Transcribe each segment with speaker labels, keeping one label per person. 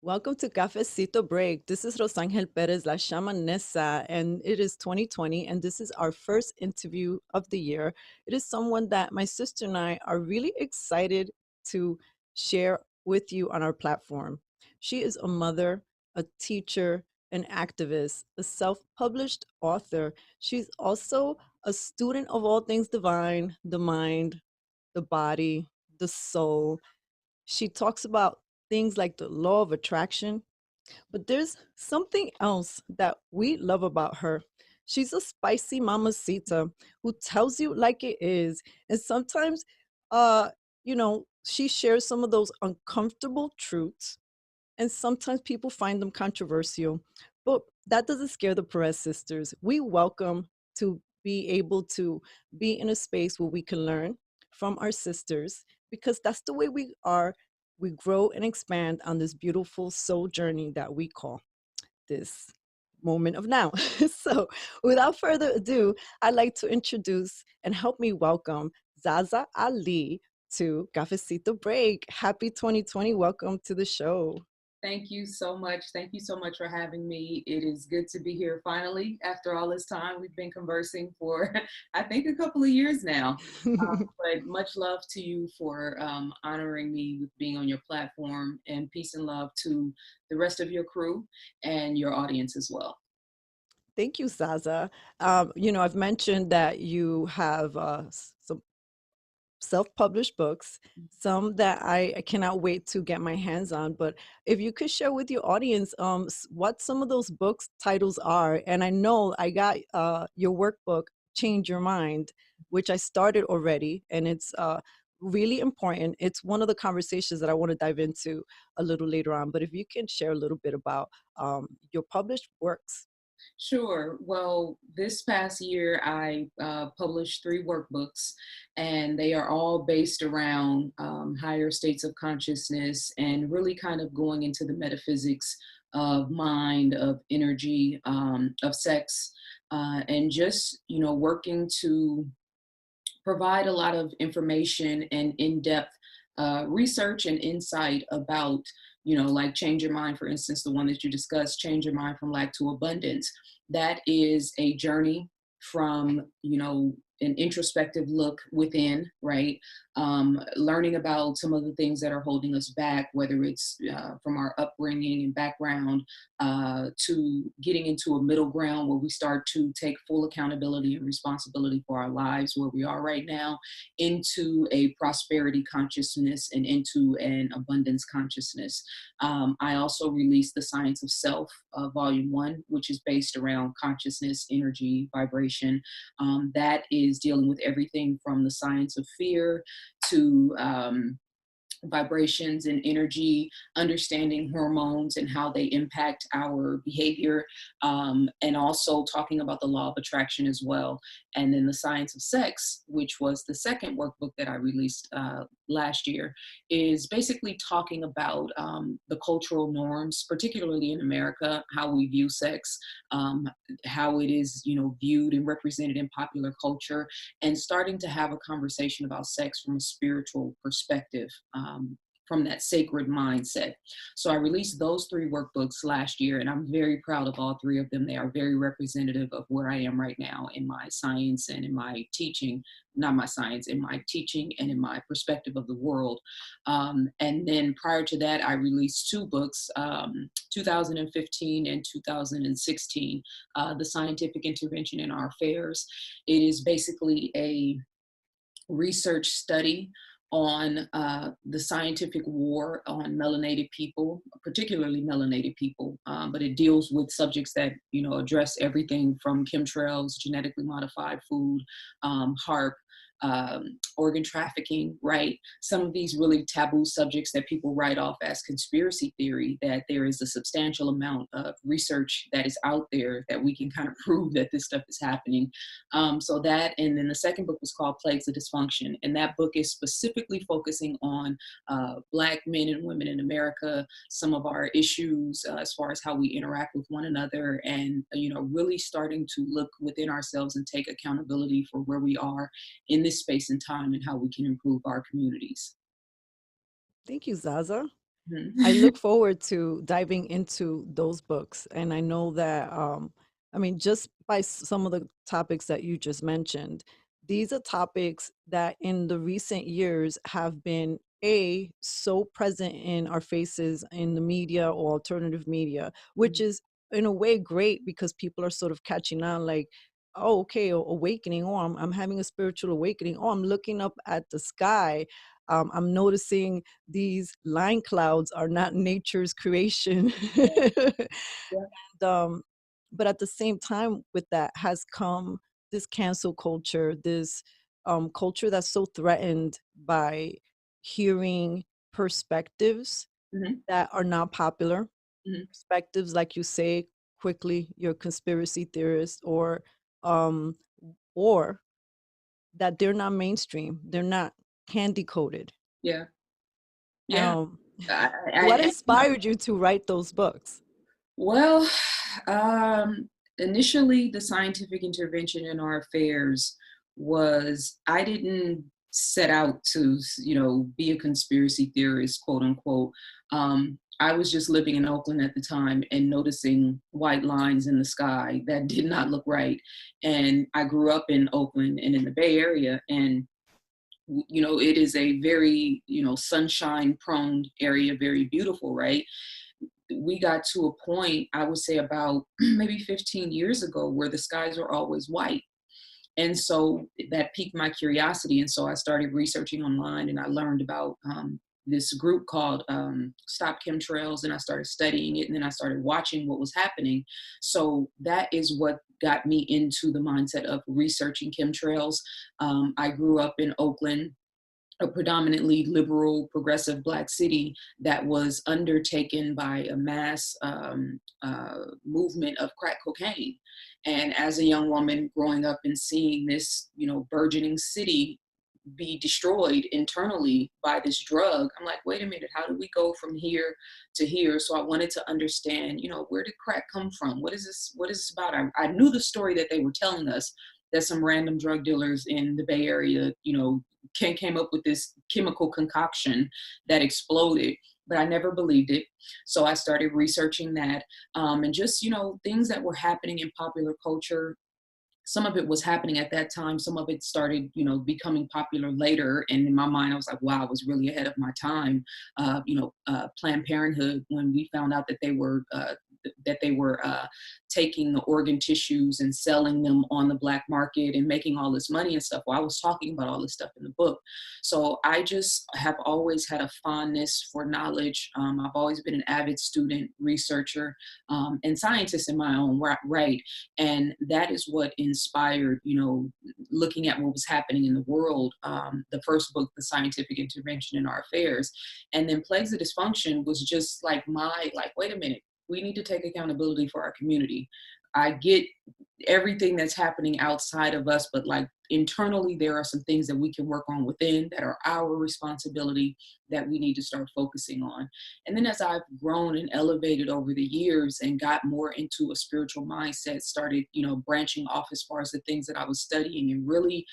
Speaker 1: Welcome to Cafecito Break. This is Rosangel Perez, La Shamanesa, and it is 2020, and this is our first interview of the year. It is someone that my sister and I are really excited to share with you on our platform. She is a mother, a teacher, an activist, a self published author. She's also a student of all things divine, the mind, the body, the soul. She talks about things like the law of attraction, but there's something else that we love about her. She's a spicy mamacita who tells you like it is. And sometimes, uh, she shares some of those uncomfortable truths, and sometimes people find them controversial. But that doesn't scare the Perez sisters. We welcome to be able to be in a space where we can learn from our sisters because that's the way we are. We grow and expand on this beautiful soul journey that we call this moment of now. So, without further ado, I'd like to introduce and help me welcome ZaZa Ali to Cafecito Break. Happy 2020. Welcome to the show.
Speaker 2: Thank you so much. Thank you so much for having me. It is good to be here finally after all this time. We've been conversing for, I think, a couple of years now. But much love to you for honoring me with being on your platform, and peace and love to the rest of your crew and your audience as well.
Speaker 1: Thank you, Zaza. I've mentioned that you have some self-published books, some that I cannot wait to get my hands on. But if you could share with your audience what some of those books titles are. And I know I got your workbook, Change Your Mind, which I started already, and it's really important. It's one of the conversations that I want to dive into a little later on. But if you can share a little bit about your published works.
Speaker 2: Sure. Well, this past year, I published three workbooks, and they are all based around higher states of consciousness and really kind of going into the metaphysics of mind, of energy, of sex, and just, working to provide a lot of information and in-depth research and insight about, like Change Your Mind, for instance, the one that you discussed, Change Your Mind from Lack to Abundance. That is a journey from, an introspective look within, right? Learning about some of the things that are holding us back, whether it's from our upbringing and background, to getting into a middle ground where we start to take full accountability and responsibility for our lives where we are right now, into a prosperity consciousness and into an abundance consciousness. I also released The Science of Self, Volume 1, which is based around consciousness, energy, vibration. That is dealing with everything from the science of fear to vibrations and energy, understanding hormones and how they impact our behavior, and also talking about the law of attraction as well. And then the science of sex, which was the second workbook that I released last year, is basically talking about the cultural norms, particularly in America, how we view sex, how it is, viewed and represented in popular culture, and starting to have a conversation about sex from a spiritual perspective, from that sacred mindset. So I released those three workbooks last year, and I'm very proud of all three of them. They are very representative of where I am right now in my science and in my teaching, not my science, in my teaching and in my perspective of the world. And then prior to that, I released two books, 2015 and 2016, The Scientific Intervention in Our Affairs. It is basically a research study on the scientific war on melanated people, particularly melanated people, but it deals with subjects that address everything from chemtrails, genetically modified food, HARP, organ trafficking, right? Some of these really taboo subjects that people write off as conspiracy theory, that there is a substantial amount of research that is out there that we can kind of prove that this stuff is happening. So that, and then the second book was called Plagues of Dysfunction. And that book is specifically focusing on Black men and women in America, some of our issues as far as how we interact with one another, and, really starting to look within ourselves and take accountability for where we are in this space and time and how we can improve our communities.
Speaker 1: Thank you, Zaza. I
Speaker 2: Mhm.
Speaker 1: look forward to diving into those books, and I know that, I mean, just by some of the topics that you just mentioned, these are topics that in the recent years have been so present in our faces in the media or alternative media, which
Speaker 2: Mhm.
Speaker 1: is in a way great because people are sort of catching on, like, oh, okay, awakening, or I'm having a spiritual awakening, oh, I'm looking up at the sky. I'm noticing these line clouds are not nature's creation.
Speaker 2: Yeah.
Speaker 1: um, but at the same time with that has come this cancel culture, this culture that's so threatened by hearing perspectives
Speaker 2: Mhm.
Speaker 1: that are not popular.
Speaker 2: Mhm.
Speaker 1: Perspectives, like you say, quickly, you're a conspiracy theorist, um, or that they're not mainstream, they're not candy coated.
Speaker 2: Yeah. Yeah.
Speaker 1: Um,
Speaker 2: I,
Speaker 1: what
Speaker 2: I, I,
Speaker 1: inspired you to write those books?
Speaker 2: well, initially, the scientific intervention in our affairs was I didn't set out to, be a conspiracy theorist, quote unquote. I was just living in Oakland at the time and noticing white lines in the sky that did not look right. And I grew up in Oakland and in the Bay Area, and it is a very, sunshine prone area, very beautiful, right? We got to a point, I would say about maybe 15 years ago, where the skies were always white. And so that piqued my curiosity. And so I started researching online, and I learned about this group called Stop Chemtrails, and I started studying it, and then I started watching what was happening. So that is what got me into the mindset of researching chemtrails. I grew up in Oakland, a predominantly liberal, progressive Black city that was undertaken by a mass movement of crack cocaine. And as a young woman growing up and seeing this, burgeoning city be destroyed internally by this drug, I'm like, wait a minute, how do we go from here to here? So I wanted to understand, where did crack come from? What is this? What is this about? I knew the story that they were telling us, that some random drug dealers in the Bay Area, came up with this chemical concoction that exploded, but I never believed it. So I started researching that, and just, things that were happening in popular culture. Some of it was happening at that time. Some of it started, becoming popular later. And in my mind, I was like, wow, I was really ahead of my time. Planned Parenthood, when we found out that they were taking the organ tissues and selling them on the black market and making all this money and stuff. Well, I was talking about all this stuff in the book. So I just have always had a fondness for knowledge. I've always been an avid student, researcher, and scientist in my own right. And that is what inspired, looking at what was happening in the world. The first book, The Scientific Intervention in Our Affairs, and then Plagues of Dysfunction was just like wait a minute, we need to take accountability for our community. I get everything that's happening outside of us, but like internally, there are some things that we can work on within that are our responsibility, that we need to start focusing on. And then as I've grown and elevated over the years and got more into a spiritual mindset, started, branching off as far as the things that I was studying, and really,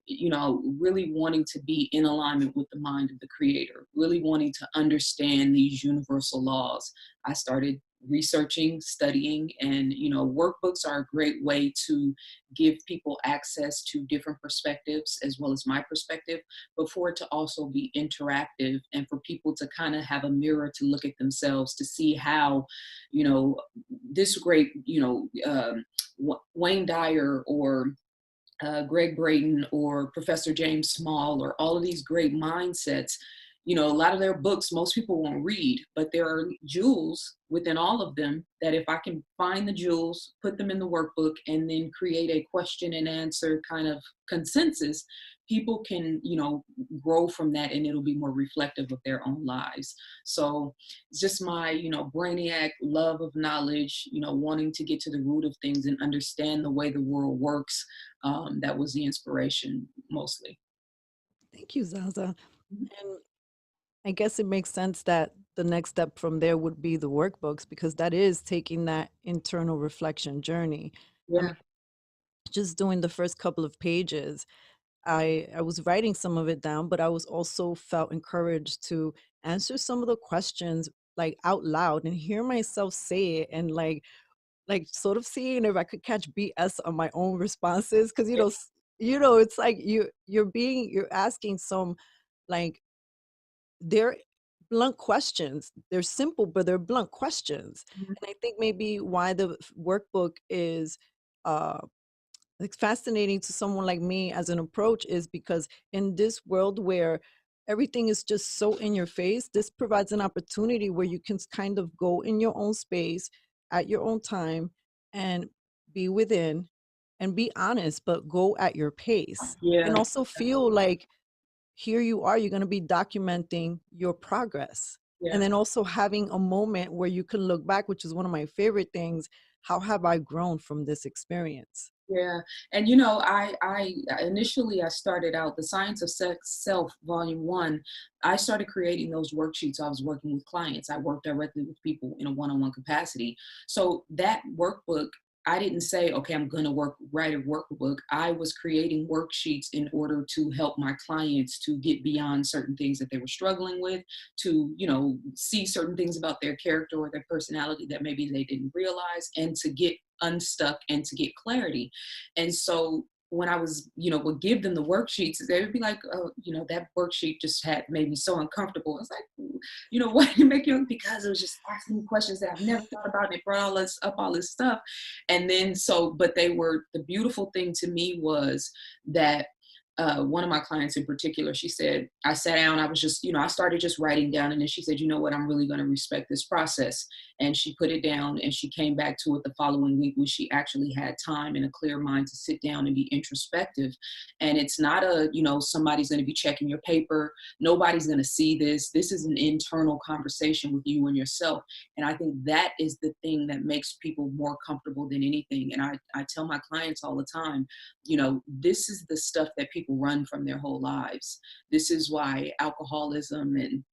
Speaker 2: really wanting to be in alignment with the mind of the creator, really wanting to understand these universal laws. I started researching, studying, and, workbooks are a great way to give people access to different perspectives as well as my perspective, but for it to also be interactive and for people to kind of have a mirror to look at themselves to see how, this great, Wayne Dyer, or Greg Brayton, or Professor James Small, or all of these great mindsets. A lot of their books, most people won't read, but there are jewels within all of them that if I can find the jewels, put them in the workbook, and then create a question and answer kind of consensus, people can, grow from that, and it'll be more reflective of their own lives. So it's just my, brainiac love of knowledge, wanting to get to the root of things and understand the way the world works. That was the inspiration mostly.
Speaker 1: Thank you, Zaza.
Speaker 2: Mhm.
Speaker 1: And I guess it makes sense that the next step from there would be the workbooks because that is taking that internal reflection journey. I mean,
Speaker 2: Yeah.
Speaker 1: just doing the first couple of pages, I was writing some of it down, but I was also felt encouraged to answer some of the questions like out loud and hear myself say it and like sort of seeing if I could catch BS on my own responses because it's like you're asking some like they're blunt questions. They're simple, but they're blunt questions.
Speaker 2: Mhm.
Speaker 1: And I think maybe why the workbook is uh like fascinating to someone like me as an approach is because in this world where everything is just so in your face, this provides an opportunity where you can kind of go in your own space at your own time and be within and be honest, but go at your pace and
Speaker 2: Yeah,
Speaker 1: also feel like here you are, you're going to be documenting your progress. And
Speaker 2: yeah.
Speaker 1: then also having a moment where you can look back, which is one of my favorite things. How have I grown from this experience?
Speaker 2: Yeah, and I initially I started out the Science of Sex Self Volume One. I started creating those worksheets. I was working with clients. I worked directly with people in a one-on-one capacity. So that workbook, I didn't say, okay, I'm going to write a workbook. I was creating worksheets in order to help my clients to get beyond certain things that they were struggling with, to see certain things about their character or their personality that maybe they didn't realize, and to get unstuck and to get clarity. And so when I was, would give them the worksheets, they would be like, oh, that worksheet just had made me so uncomfortable. I was like, why did you make you? Because it was just asking me questions that I've never thought about. And it brought all this stuff. And then but the beautiful thing to me was that one of my clients in particular, she said, I sat down, I was just, I started just writing down. And then she said, you know what, I'm really going to respect this process. And she put it down and she came back to it the following week when she actually had time and a clear mind to sit down and be introspective. And it's not somebody's going to be checking your paper. Nobody's going to see this. This is an internal conversation with you and yourself. And I think that is the thing that makes people more comfortable than anything. And I tell my clients all the time, this is the stuff that people run from their whole lives. This is why alcoholism and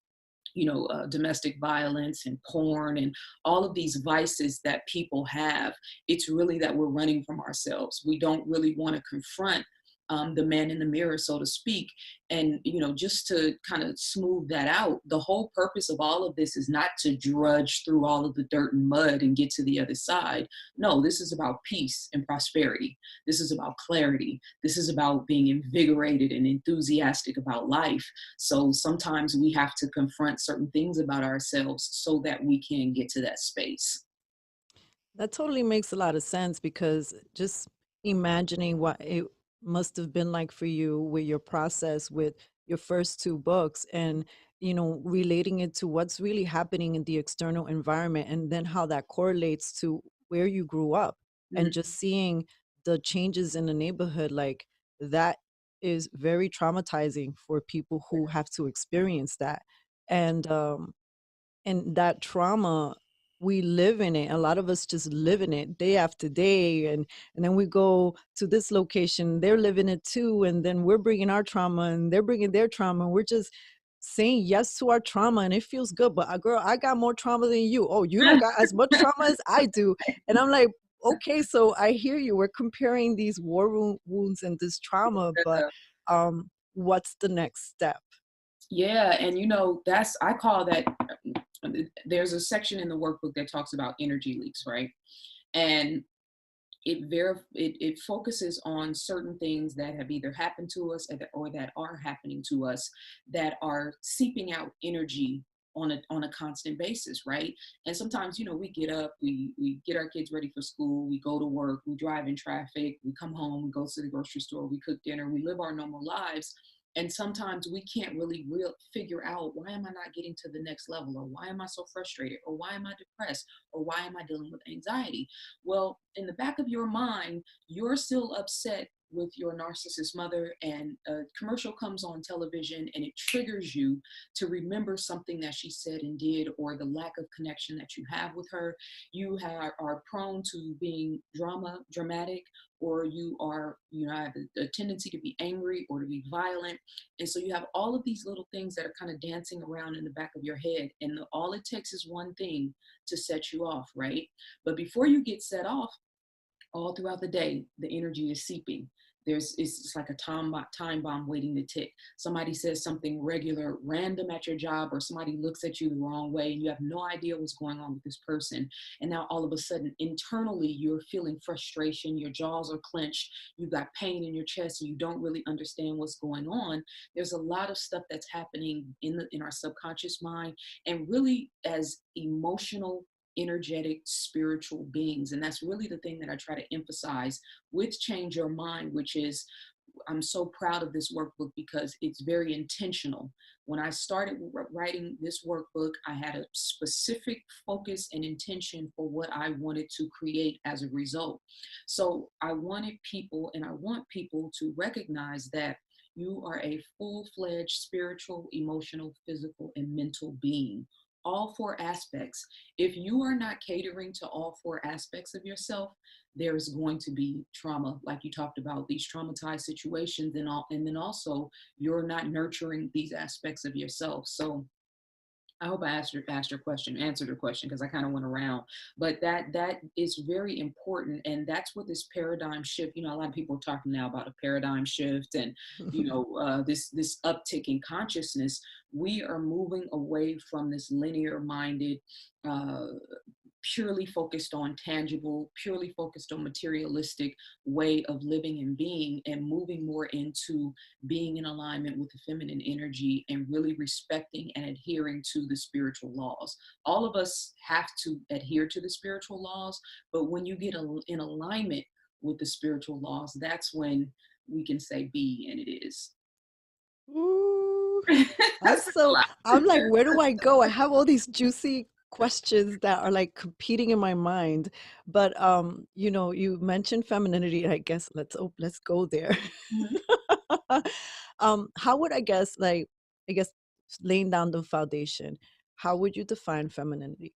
Speaker 2: domestic violence and porn and all of these vices that people have, it's really that we're running from ourselves. We don't really want to confront the man in the mirror, so to speak. And, just to kind of smooth that out, the whole purpose of all of this is not to drudge through all of the dirt and mud and get to the other side. No, this is about peace and prosperity. This is about clarity. This is about being invigorated and enthusiastic about life. So sometimes we have to confront certain things about ourselves so that we can get to that space.
Speaker 1: That totally makes a lot of sense because just imagining what it must have been like for you with your process with your first two books and relating it to what's really happening in the external environment and then how that correlates to where you grew up and
Speaker 2: Mhm.
Speaker 1: just seeing the changes in the neighborhood like that is very traumatizing for people who have to experience that and that trauma, we live in it. A lot of us just live in it day after day, and then we go to this location, they're living it too, and then we're bringing our trauma, and they're bringing their trauma. We're just saying yes to our trauma, and it feels good. But girl, I got more trauma than you. Oh, you don't got as much trauma as I do, and I'm like, okay, so I hear you. We're comparing these wounds and this trauma, but what's the next step?
Speaker 2: Yeah, and that's I call that there's a section in the workbook that talks about energy leaks, right? And it focuses on certain things that have either happened to us or that are happening to us that are seeping out energy on a constant basis, right? And sometimes we get up, we get our kids ready for school, we go to work, we drive in traffic, we come home, we go to the grocery store, we cook dinner, we live our normal lives. And sometimes we can't really figure out, why am I not getting to the next level, or why am I so frustrated, or why am I depressed, or why am I dealing with anxiety? Well, in the back of your mind, you're still upset with your narcissist mother, and a commercial comes on television and it triggers you to remember something that she said and did, or the lack of connection that you have with her. Are prone to being dramatic, or have a tendency to be angry or to be violent. And so you have all of these little things that are kind of dancing around in the back of your head, and all it takes is one thing to set you off, right? But before you get set off, all throughout the day, the energy is seeping. it's like a time bomb waiting to tick. Somebody says something regular, random at your job, or somebody looks at you the wrong way, and you have no idea what's going on with this person. And now all of a sudden, internally, you're feeling frustration, your jaws are clenched, you've got pain in your chest, and you don't really understand what's going on. There's a lot of stuff that's happening in our subconscious mind, and really as emotional, energetic, spiritual beings. And that's really the thing that I try to emphasize with Change Your Mind, which is, I'm so proud of this workbook because it's very intentional. When I started writing this workbook, I had a specific focus and intention for what I wanted to create as a result. So I wanted people, and I want people to recognize that you are a full-fledged spiritual, emotional, physical, and mental being. All four aspects. If you are not catering to all four aspects of yourself, there's going to be trauma, like you talked about, these traumatized situations, and then also you're not nurturing these aspects of yourself. So I hope I answered your question, because I kind of went around, but that is very important, and that's what this paradigm shift. A lot of people are talking now about a paradigm shift, and this uptick in consciousness. We are moving away from this linear-minded, uh, purely focused on tangible, purely focused on materialistic way of living and being, and moving more into being in alignment with the feminine energy and really respecting and adhering to the spiritual laws. All of us have to adhere to the spiritual laws, but when you get in alignment with the spiritual laws, that's when we can say be, and it is.
Speaker 1: Ooh,
Speaker 2: That's a lot.
Speaker 1: I'm like, where do I go? I have all these juicy questions that are like competing in my mind. But you mentioned femininity, and I guess let's go there.
Speaker 2: Mhm.
Speaker 1: How would I guess laying down the foundation, how would you define femininity?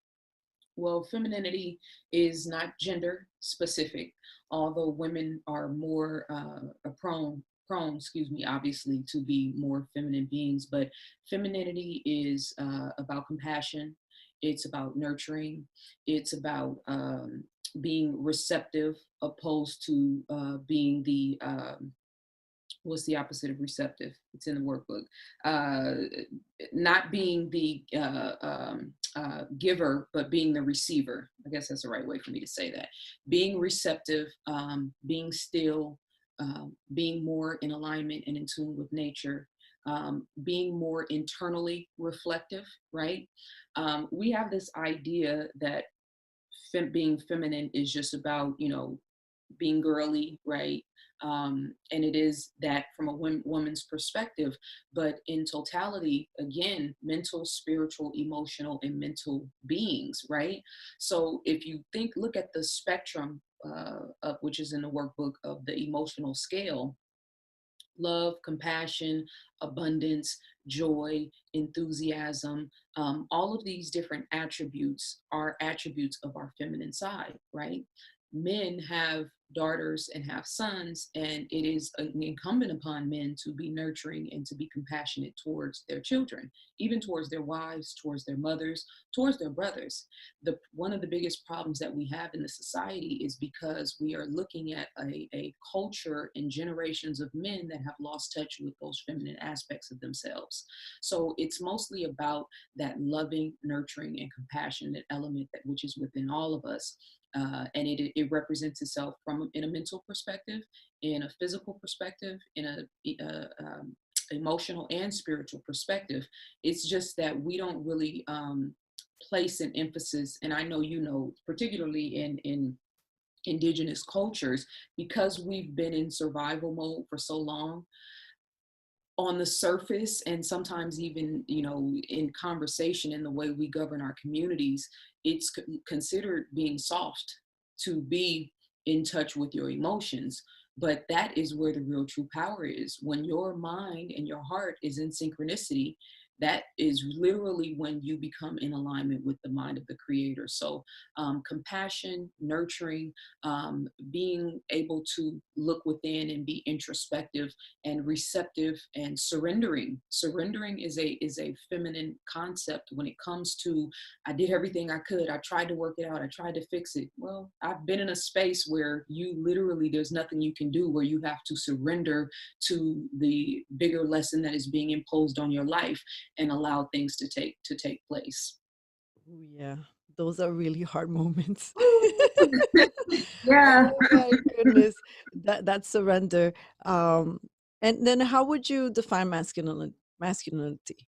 Speaker 2: Well, femininity is not gender specific, although women are more obviously, to be more feminine beings. But femininity is about compassion. It's about nurturing. It's about being receptive, opposed to being the what's the opposite of receptive? It's in the workbook. Not being the giver, but being the receiver. I guess that's the right way for me to say that. Being receptive, being still, being more in alignment and in tune with nature, being more internally reflective, right? We have this idea that being feminine is just about, being girly, right? And it is that from a woman's perspective, but in totality, again, mental, spiritual, emotional, and mental beings, right? So if you look at the spectrum, of which is in the workbook, of the emotional scale: love, compassion, abundance, joy, enthusiasm. All of these different attributes are attributes of our feminine side, right? Men have daughters and have sons, and it is incumbent upon men to be nurturing and to be compassionate towards their children, even towards their wives, towards their mothers, towards their brothers. One of the biggest problems that we have in the society is because we are looking at a culture and generations of men that have lost touch with those feminine aspects of themselves. So it's mostly about that loving, nurturing, and compassionate element that which is within all of us. And it represents itself in a mental perspective, in a physical perspective, in a emotional and spiritual perspective. It's just that we don't really place an emphasis, and I know, particularly in indigenous cultures, because we've been in survival mode for so long. On the surface, and sometimes even, in conversation, in the way we govern our communities, it's considered being soft to be in touch with your emotions. But that is where the real true power is. When your mind and your heart is in synchronicity, that is literally when you become in alignment with the mind of the creator. So compassion, nurturing, being able to look within and be introspective and receptive, and surrendering is a feminine concept when it comes to, I did everything I could, I tried to work it out, I tried to fix it. Well, I've been in a space where you literally, there's nothing you can do, where you have to surrender to the bigger lesson that is being imposed on your life and allow things to take place.
Speaker 1: Ooh, yeah, those are really hard moments.
Speaker 2: Yeah.
Speaker 1: Oh my goodness, that surrender. Um, and then how would you define masculinity?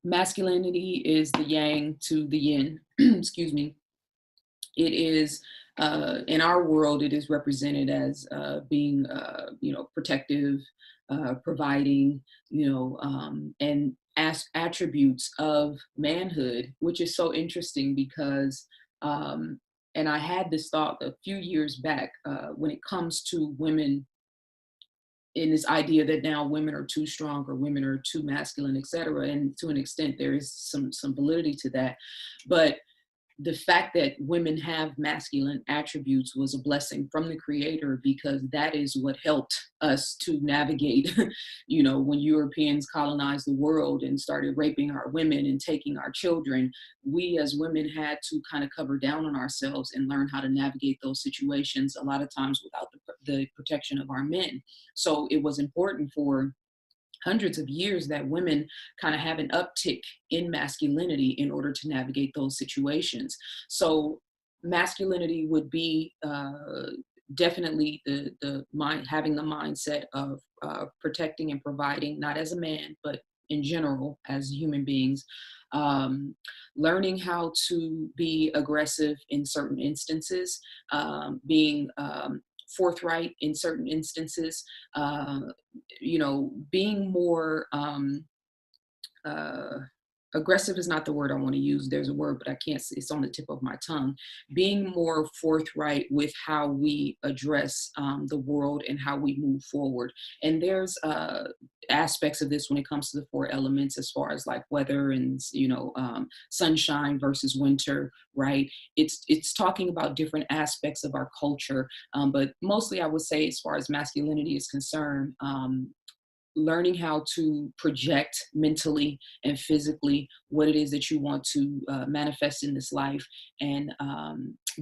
Speaker 2: Masculinity is the yang to the yin. Excuse me. It is, in our world, it is represented as being, protective, providing, and as attributes of manhood, which is so interesting because, um, and I had this thought a few years back, when it comes to women, in this idea that now women are too strong or women are too masculine, et cetera. And to an extent, there is some validity to that. But the fact that women have masculine attributes was a blessing from the creator, because that is what helped us to navigate when Europeans colonized the world and started raping our women and taking our children. We as women had to kind of cover down on ourselves and learn how to navigate those situations, a lot of times without the protection of our men. So it was important for hundreds of years that women kind of have an uptick in masculinity in order to navigate those situations. So masculinity would be, definitely the mind, having the mindset of protecting and providing, not as a man, but in general as human beings. um, Learning how to be aggressive in certain instances, being forthright in certain instances, uh, being more, uh, aggressive is not the word I want to use. There's a word, but I can't, it's on the tip of my tongue. Being more forthright with how we address the world and how we move forward. And there's aspects of this when it comes to the four elements, as far as like weather and, sunshine versus winter, right? It's talking about different aspects of our culture. But mostly I would say, as far as masculinity is concerned, learning how to project mentally and physically what it is that you want to manifest in this life, and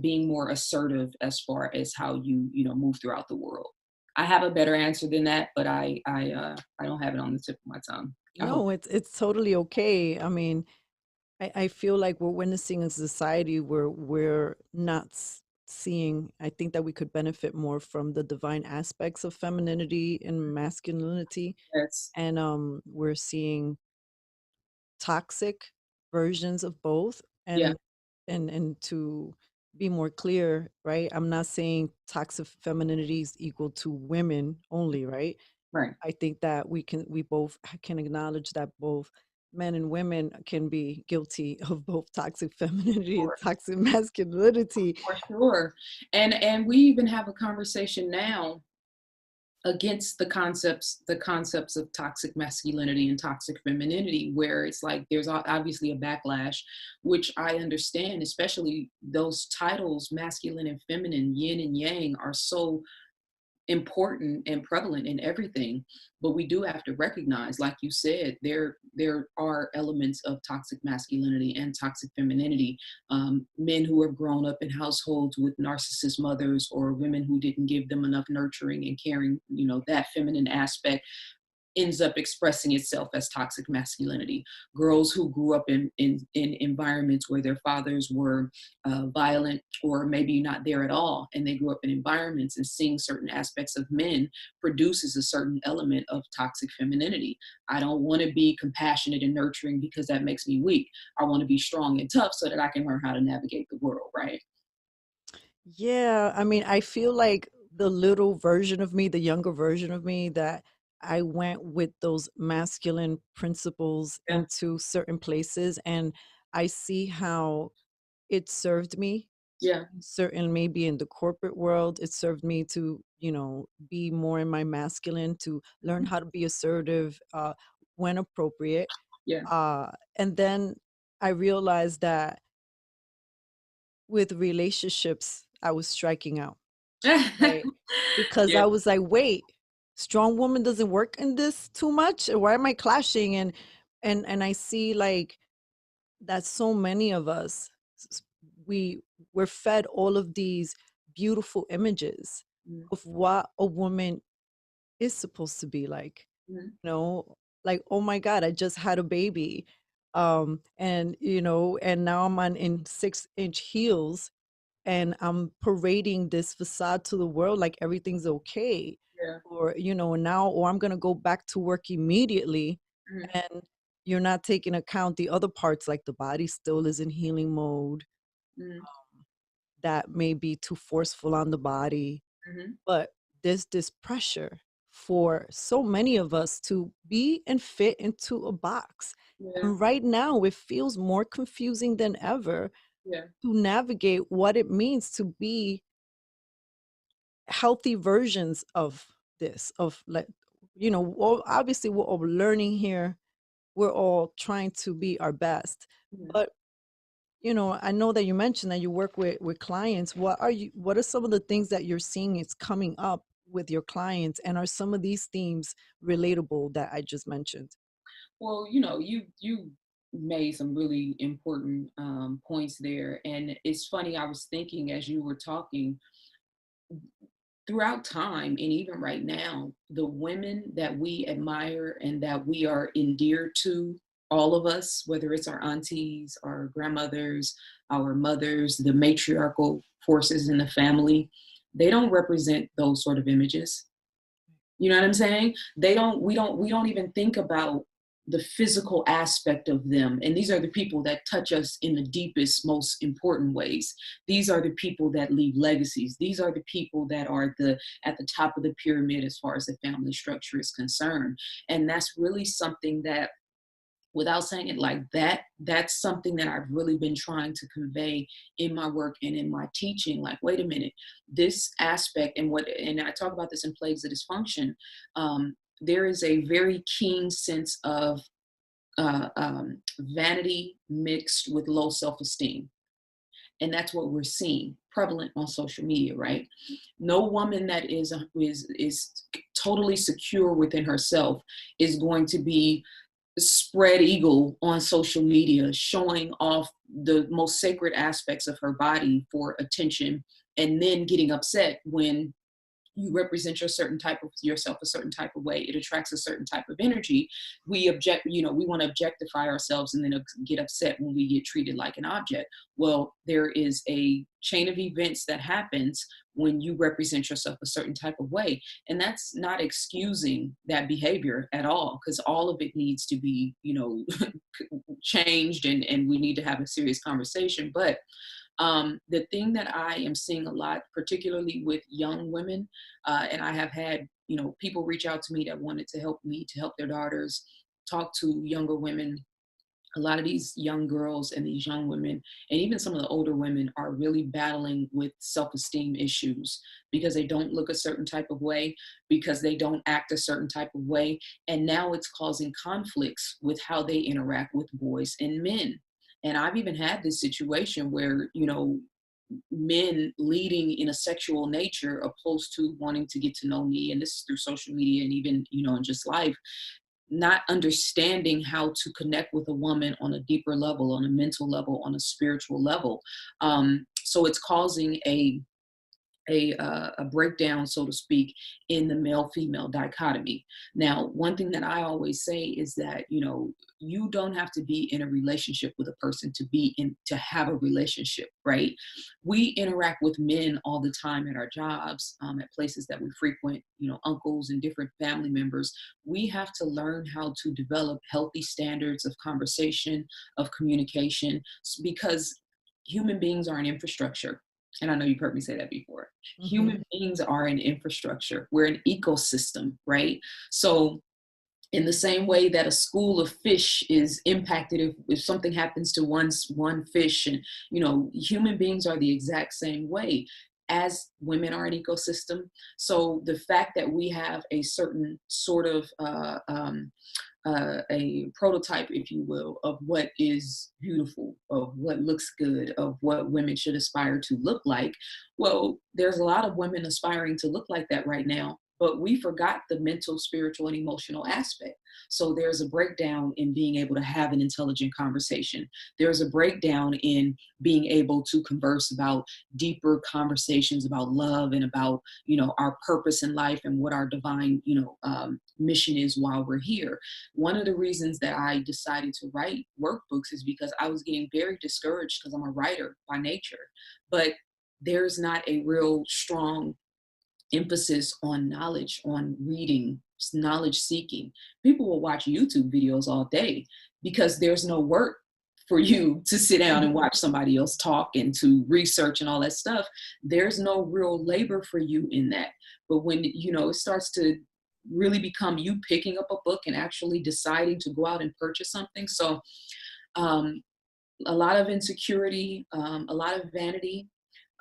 Speaker 2: being more assertive as far as how move throughout the world. I have a better answer than that, but I don't have it on the tip of my tongue. I hope.
Speaker 1: No, it's totally okay. I mean, I feel like we're witnessing a society where we're not seeing. I think that we could benefit more from the divine aspects of femininity and masculinity,
Speaker 2: That's,
Speaker 1: and we're seeing toxic versions of both.
Speaker 2: yeah,
Speaker 1: And to be more clear, right? I'm not saying toxic femininity is equal to women only, right?
Speaker 2: right.
Speaker 1: I think that we both can acknowledge that both men and women can be guilty of both toxic femininity and toxic masculinity.
Speaker 2: For sure. And we even have a conversation now against the concepts of toxic masculinity and toxic femininity, where it's like there's obviously a backlash, which I understand, especially those titles, masculine and feminine, yin and yang, are so important and prevalent in everything. But we do have to recognize, like you said, there are elements of toxic masculinity and toxic femininity. Men who have grown up in households with narcissist mothers, or women who didn't give them enough nurturing and caring, that feminine aspect ends up expressing itself as toxic masculinity. Girls who grew up in environments where their fathers were violent, or maybe not there at all, and they grew up in environments and seeing certain aspects of men, produces a certain element of toxic femininity. I don't want to be compassionate and nurturing because that makes me weak. I want to be strong and tough so that I can learn how to navigate the world, right?
Speaker 1: Yeah, I mean, I feel like the little version of me, the younger version of me, that I went with those masculine principles
Speaker 2: Yeah,
Speaker 1: into certain places, and I see how it served me.
Speaker 2: yeah,
Speaker 1: Certain, maybe in the corporate world, it served me to, be more in my masculine, to learn how to be assertive, when appropriate.
Speaker 2: Yeah.
Speaker 1: And then I realized that with relationships, I was striking out, right? Because
Speaker 2: Yeah.
Speaker 1: I was like, wait, strong woman doesn't work in this too much. Why am I clashing? And I see like that so many of us s- we we're fed all of these beautiful images
Speaker 2: Mm,
Speaker 1: of what a woman is supposed to be like,
Speaker 2: mm,
Speaker 1: you know, like, oh my God, I just had a baby. And and now I'm on in 6-inch heels and I'm parading this facade to the world like everything's okay.
Speaker 2: yeah.
Speaker 1: Or, now, or I'm gonna go back to work immediately,
Speaker 2: Mm,
Speaker 1: and you're not taking account the other parts, like the body still is in healing mode,
Speaker 2: mm,
Speaker 1: that may be too forceful on the body.
Speaker 2: mhm.
Speaker 1: But there's this pressure for so many of us to be and fit into a box.
Speaker 2: Yeah.
Speaker 1: And right now, it feels more confusing than ever
Speaker 2: Yeah.
Speaker 1: to navigate what it means to be healthy versions of this, of like, well, obviously we're all learning here. We're all trying to be our best.
Speaker 2: Mhm.
Speaker 1: But, I know that you mentioned that you work with clients. What are some of the things that you're seeing is coming up with your clients? And are some of these themes relatable that I just mentioned?
Speaker 2: Well, you made some really important points there, and it's funny. I was thinking as you were talking, throughout time and even right now, the women that we admire and that we are endeared to, all of us, whether it's our aunties, our grandmothers, our mothers, the matriarchal forces in the family, they don't represent those sort of images. You know what I'm saying? We don't even think about the physical aspect of them. And these are the people that touch us in the deepest, most important ways. These are the people that leave legacies. These are the people that are the at the top of the pyramid as far as the family structure is concerned. And that's really something that, without saying it like that, that's something that I've really been trying to convey in my work and in my teaching. Like, wait a minute, this aspect, and I talk about this in Plagues of Dysfunction. There is a very keen sense of vanity mixed with low self-esteem. And that's what we're seeing prevalent on social media, right? No woman that is totally secure within herself is going to be spread eagle on social media, showing off the most sacred aspects of her body for attention, and then getting upset when you represent your certain type of yourself a certain type of way. It attracts a certain type of energy. We want to objectify ourselves and then get upset when we get treated like an object. Well, there is a chain of events that happens when you represent yourself a certain type of way. And that's not excusing that behavior at all, because all of it needs to be, changed, and we need to have a serious conversation. But the thing that I am seeing a lot, particularly with young women, and I have had, people reach out to me that wanted to help me to help their daughters talk to younger women. A lot of these young girls and these young women, and even some of the older women, are really battling with self-esteem issues because they don't look a certain type of way, because they don't act a certain type of way. And now it's causing conflicts with how they interact with boys and men. And I've even had this situation where, men leading in a sexual nature opposed to wanting to get to know me, and this is through social media and even, in just life, not understanding how to connect with a woman on a deeper level, on a mental level, on a spiritual level. So it's causing a breakdown, so to speak, in the male female dichotomy. Now, one thing that I always say is that, you don't have to be in a relationship with a person to have a relationship, right? We interact with men all the time at our jobs, at places that we frequent, uncles and different family members. We have to learn how to develop healthy standards of conversation, of communication, because human beings are an infrastructure. And I know you've heard me say that before.
Speaker 1: Hmm.
Speaker 2: Human beings are an infrastructure. We're an ecosystem, right? So in the same way that a school of fish is impacted if something happens to one fish, and human beings are the exact same way, as women are an ecosystem. So the fact that we have a certain sort of a prototype, if you will, of what is beautiful, of what looks good, of what women should aspire to look like. Well, there's a lot of women aspiring to look like that right now, but we forgot the mental, spiritual, and emotional aspect. So there's a breakdown in being able to have an intelligent conversation. There's a breakdown in being able to converse about deeper conversations about love and about, our purpose in life and what our divine, mission is while we're here. One of the reasons that I decided to write workbooks is because I was getting very discouraged because I'm a writer by nature, but there's not a real strong emphasis on knowledge, on reading, knowledge seeking. People will watch YouTube videos all day because there's no work for you to sit down and watch somebody else talk and to research and all that stuff. There's no real labor for you in that. But when, it starts to really become you picking up a book and actually deciding to go out and purchase something. So um, a lot of insecurity, a lot of vanity,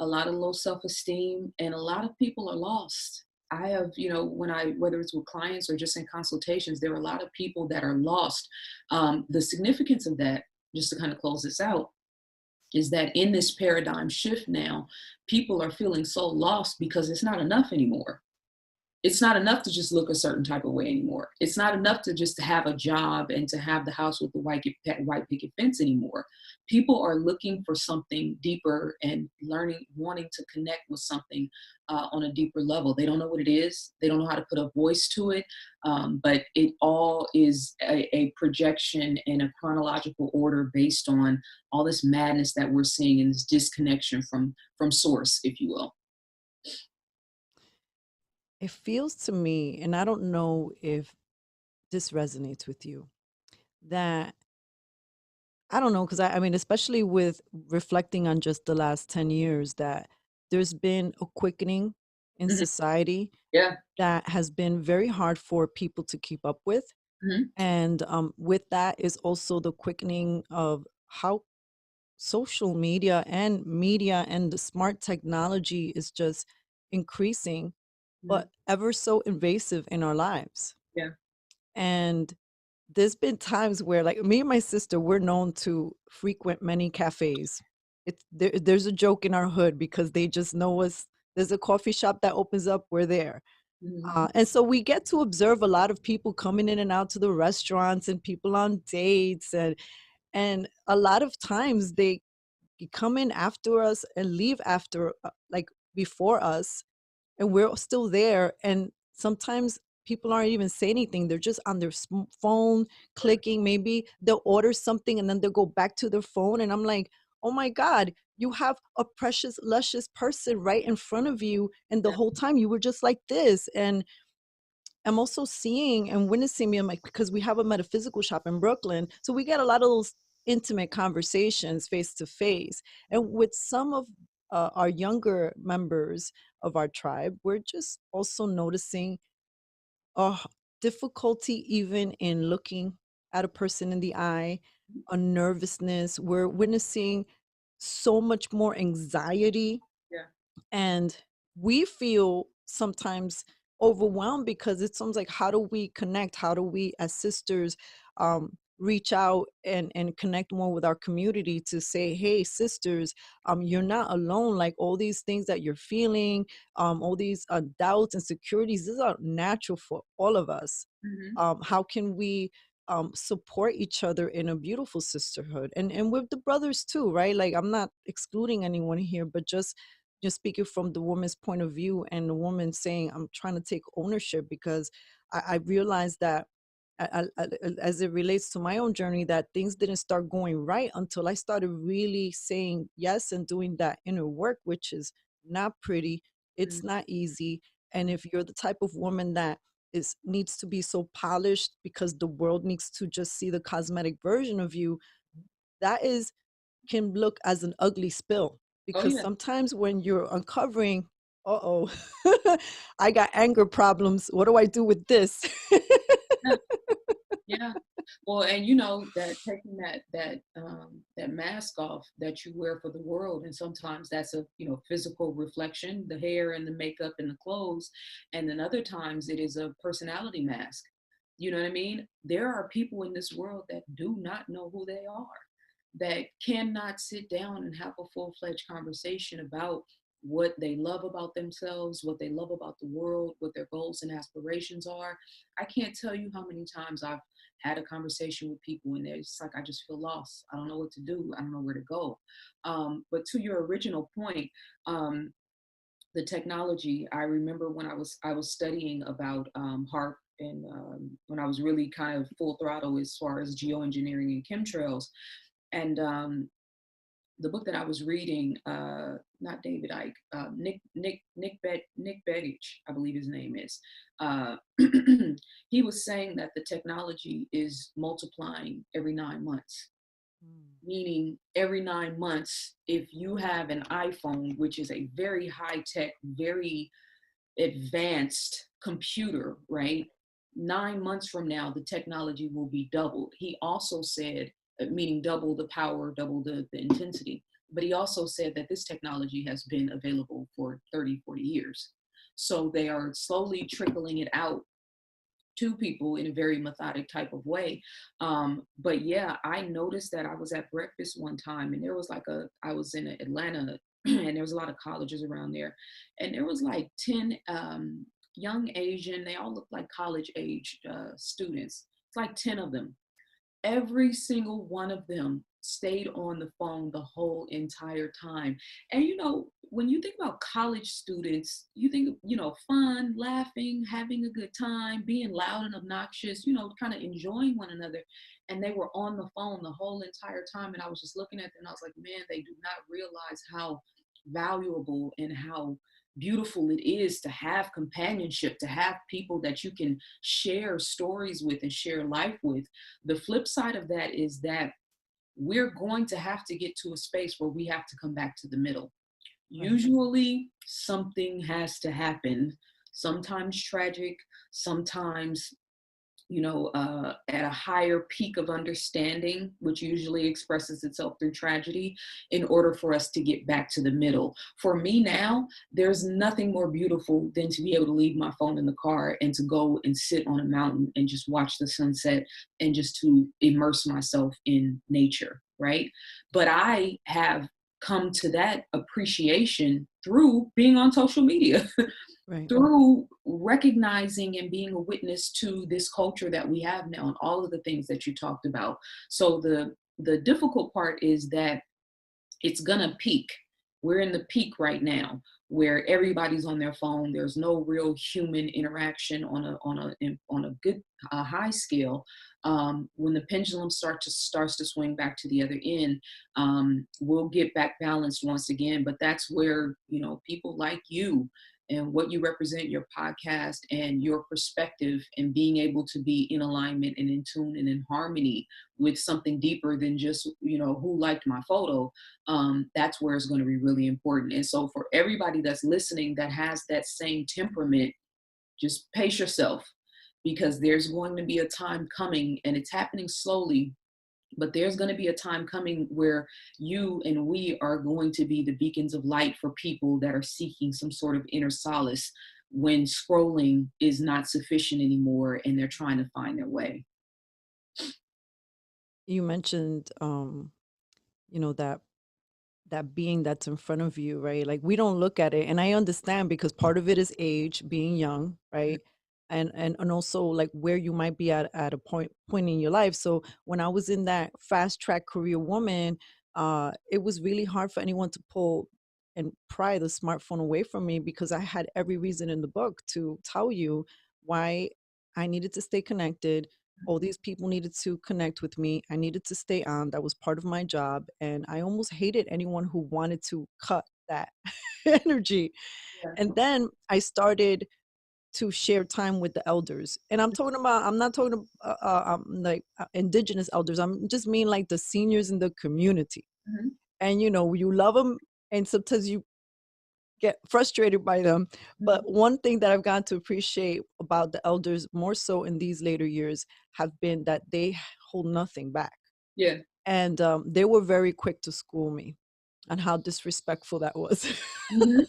Speaker 2: a lot of low self-esteem, and a lot of people are lost. I have, whether it's with clients or just in consultations, there are a lot of people that are lost. The significance of that, just to kind of close this out, is that in this paradigm shift now, people are feeling so lost because it's not enough anymore. It's not enough to just look a certain type of way anymore. It's not enough to just have a job and to have the house with the white picket fence anymore. People are looking for something deeper and learning, wanting to connect with something on a deeper level. They don't know what it is. They don't know how to put a voice to it. But it all is a projection and a chronological order based on all this madness that we're seeing and this disconnection from source, if you will.
Speaker 1: It feels to me, and I don't know if this resonates with you, that I don't know, because I mean, especially with reflecting on just the last 10 years, that there's been a quickening in
Speaker 2: Mhm.
Speaker 1: society
Speaker 2: Yeah.
Speaker 1: that has been very hard for people to keep up with.
Speaker 2: Mhm.
Speaker 1: And with that is also the quickening of how social media and the smart technology is just increasing,
Speaker 2: Mhm.
Speaker 1: but ever so invasive in our lives.
Speaker 2: Yeah.
Speaker 1: And there's been times where, like, me and my sister, we're known to frequent many cafes. There's a joke in our hood because they just know us. There's a coffee shop that opens up, we're there.
Speaker 2: Mhm.
Speaker 1: And so we get to observe a lot of people coming in and out to the restaurants and people on dates, and a lot of times they come in after us and leave after, like, before us, and we're still there, and sometimes people aren't even saying anything. They're just on their phone
Speaker 2: Yeah.
Speaker 1: clicking. Maybe they'll order something and then they'll go back to their phone, and I'm like, oh my god, you have a precious luscious person right in front of you, and the
Speaker 2: Yeah.
Speaker 1: whole time you were just like this. And I'm also seeing and witnessing me, I'm like, because we have a metaphysical shop in Brooklyn, so we get a lot of those intimate conversations face to face. And with some of our younger members of our tribe, we're just also noticing a difficulty even in looking at a person in the eye, a nervousness. We're witnessing so much more anxiety,
Speaker 2: Yeah.
Speaker 1: and we feel sometimes overwhelmed because it sounds like, how do we connect? How do we as sisters reach out and connect more with our community to say, hey sisters, you're not alone. Like, all these things that you're feeling, all these doubts, insecurities, these are natural for all of us.
Speaker 2: Mhm.
Speaker 1: How can we support each other in a beautiful sisterhood, and with the brothers too, right? Like, I'm not excluding anyone here, but just speaking from the woman's point of view, and the woman saying, I'm trying to take ownership, because I realized that as it relates to my own journey, that things didn't start going right until I started really saying yes and doing that inner work, which is not pretty.
Speaker 2: Mhm.
Speaker 1: It's not easy. And if you're the type of woman that is needs to be so polished because the world needs to just see the cosmetic version of you, that is can look as an ugly spill,
Speaker 2: Oh,
Speaker 1: because
Speaker 2: yeah.
Speaker 1: sometimes when you're uncovering, uh-oh, I got anger problems. What do I do with this?
Speaker 2: Yeah. Yeah. Well, and that taking that mask off that you wear for the world, and sometimes that's a physical reflection, the hair and the makeup and the clothes, and then other times it is a personality mask. You know what I mean? There are people in this world that do not know who they are, that cannot sit down and have a full fledged conversation about what they love about themselves, what they love about the world, what their goals and aspirations are. I can't tell you how many times I've had a conversation with people and it's like I just feel lost. I don't know what to do. I don't know where to go. But to your original point, the technology, I remember when I was studying about HARP, and when I was really kind of full throttle as far as geoengineering and chemtrails. And the book that I was reading, not David Icke, Nick Begich, I believe his name is. Uh, he was saying that the technology is multiplying every 9 months,
Speaker 1: Mm.
Speaker 2: meaning every 9 months, if you have an iPhone, which is a very high tech, very advanced computer, right? 9 months from now, the technology will be doubled. He also said, meaning double the power, double the intensity. But he also said that this technology has been available for 30, 40 years. So they are slowly trickling it out to people in a very methodic type of way. But yeah, I noticed that I was at breakfast one time and there was like I was in Atlanta and there was a lot of colleges around there. And there was like 10 young Asian, they all look like college age students. It's like 10 of them. Every single one of them stayed on the phone the whole entire time. And when you think about college students, you think, fun, laughing, having a good time, being loud and obnoxious, kind of enjoying one another. And they were on the phone the whole entire time. And I was just looking at them and I was like, man, they do not realize how valuable and how beautiful it is to have companionship, to have people that you can share stories with and share life with. The flip side of that is that we're going to have to get to a space where we have to come back to the middle.
Speaker 1: Right.
Speaker 2: Usually something has to happen, sometimes tragic, sometimes at a higher peak of understanding, which usually expresses itself through tragedy, in order for us to get back to the middle. For me now, there's nothing more beautiful than to be able to leave my phone in the car and to go and sit on a mountain and just watch the sunset and just to immerse myself in nature, right? But I have come to that appreciation through being on social media.
Speaker 1: Right.
Speaker 2: Through recognizing and being a witness to this culture that we have now and all of the things that you talked about. So the difficult part is that it's gonna peak. We're in the peak right now where everybody's on their phone. There's no real human interaction on a good high scale. When the pendulum starts to swing back to the other end, we'll get back balanced once again. But that's where people like you and what you represent, your podcast and your perspective, and being able to be in alignment and in tune and in harmony with something deeper than just who liked my photo. That's where it's going to be really important. And so for everybody that's listening that has that same temperament, just pace yourself, because there's going to be a time coming, and it's happening slowly, but there's going to be a time coming where you and we are going to be the beacons of light for people that are seeking some sort of inner solace when scrolling is not sufficient anymore and they're trying to find their way.
Speaker 1: You mentioned, that being that's in front of you, right? Like we don't look at it, and I understand because part of it is age, being young, right? And also like where you might be at a point in your life. So when I was in that fast track career woman, it was really hard for anyone to pull and pry the smartphone away from me because I had every reason in the book to tell you why I needed to stay connected. All these people needed to connect with me. I needed to stay on. That was part of my job. And I almost hated anyone who wanted to cut that energy.
Speaker 2: Yeah.
Speaker 1: And then I started to share time with the elders. And I'm not talking about like indigenous elders. I'm just mean like the seniors in the community.
Speaker 2: Mhm.
Speaker 1: And you love them. And sometimes you get frustrated by them. But
Speaker 2: Mhm.
Speaker 1: one thing that I've gotten to appreciate about the elders more so in these later years have been that they hold nothing back.
Speaker 2: Yeah.
Speaker 1: And they were very quick to school me on how disrespectful that was.
Speaker 2: Mhm.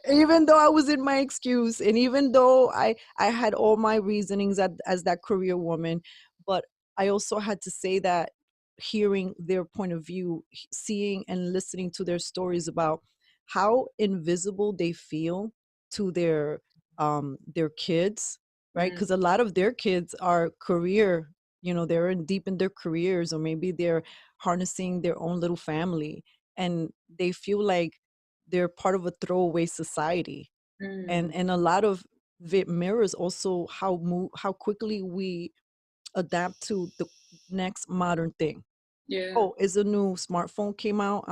Speaker 1: Even though I was in my excuse, and even though I had all my reasonings as that career woman, but I also had to say that hearing their point of view, seeing and listening to their stories about how invisible they feel to their kids, right?
Speaker 2: Mm,
Speaker 1: Because a lot of their kids are career, they're in deep in their careers, or maybe they're harnessing their own little family, and they feel like they're part of a throwaway society.
Speaker 2: mm,
Speaker 1: And a lot of it mirrors also how quickly we adapt to the next modern thing.
Speaker 2: yeah,
Speaker 1: Oh, is a new smartphone came out.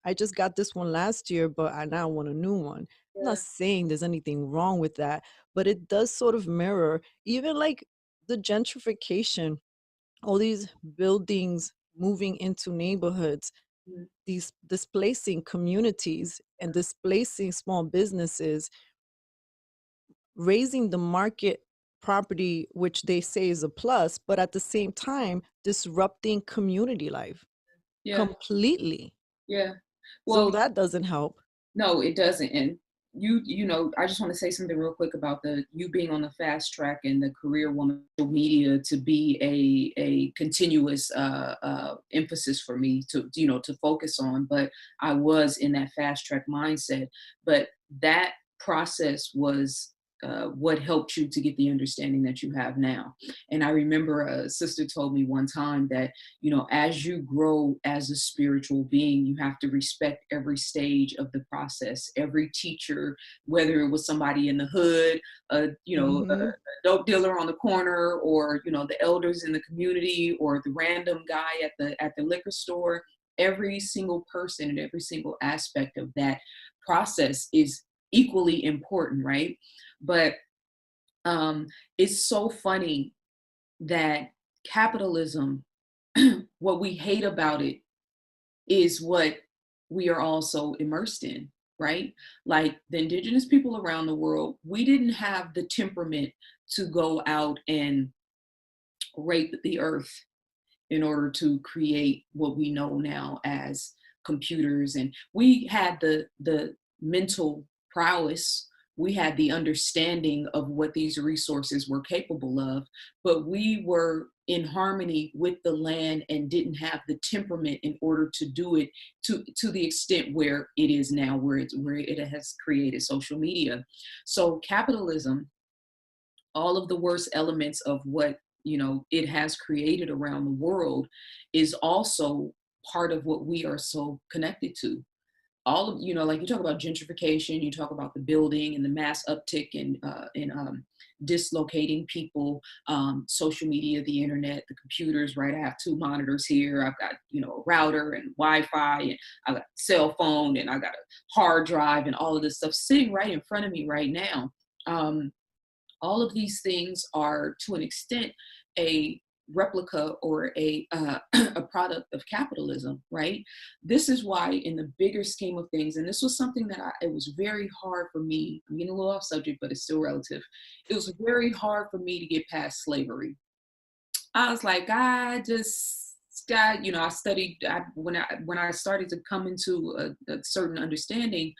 Speaker 1: I just got this one last year, but I now want a new one. I'm not
Speaker 2: yeah,
Speaker 1: saying there's anything wrong with that, but it does sort of mirror even like the gentrification, all these buildings moving into neighborhoods,
Speaker 2: mm,
Speaker 1: these displacing communities and displacing small businesses, raising the market property, which they say is a plus, but at the same time, disrupting community life
Speaker 2: yeah,
Speaker 1: completely.
Speaker 2: yeah.
Speaker 1: So
Speaker 2: Well,
Speaker 1: that doesn't help.
Speaker 2: no, it doesn't. And I just want to say something real quick about the you being on the fast track and the career woman social media to be a continuous emphasis for me to focus on. But I was in that fast track mindset. But that process was what helped you to get the understanding that you have now. And I remember a sister told me one time that as you grow as a spiritual being, you have to respect every stage of the process, every teacher, whether it was somebody in the hood, a
Speaker 1: Mhm.
Speaker 2: dope dealer on the corner, or the elders in the community, or the random guy at the liquor store. Every single person and every single aspect of that process is equally important, right? But um, it's so funny that capitalism, what we hate about it is what we are also immersed in, right? Like the indigenous people around the world, we didn't have the temperament to go out and rape the earth in order to create what we know now as computers. And we had the mental prowess, we had the understanding of what these resources were capable of, but we were in harmony with the land and didn't have the temperament in order to do it to the extent where it is now, where it has created social media. So capitalism, all of the worst elements of what it has created around the world, is also part of what we are so connected to. All of like you talk about gentrification, you talk about the building and the mass uptick in dislocating people, social media, the internet, the computers, right? I have two monitors here, I've got a router and Wi-Fi, and I've got a cell phone, and I got a hard drive, and all of this stuff sitting right in front of me right now. All of these things are to an extent a replica or a product of capitalism, right? This is why in the bigger scheme of things, and this was something that it was very hard for me, I'm getting a little off subject, but it's still relative. It was very hard for me to get past slavery. I was like, I just got, I studied, when I started to come into a certain understanding,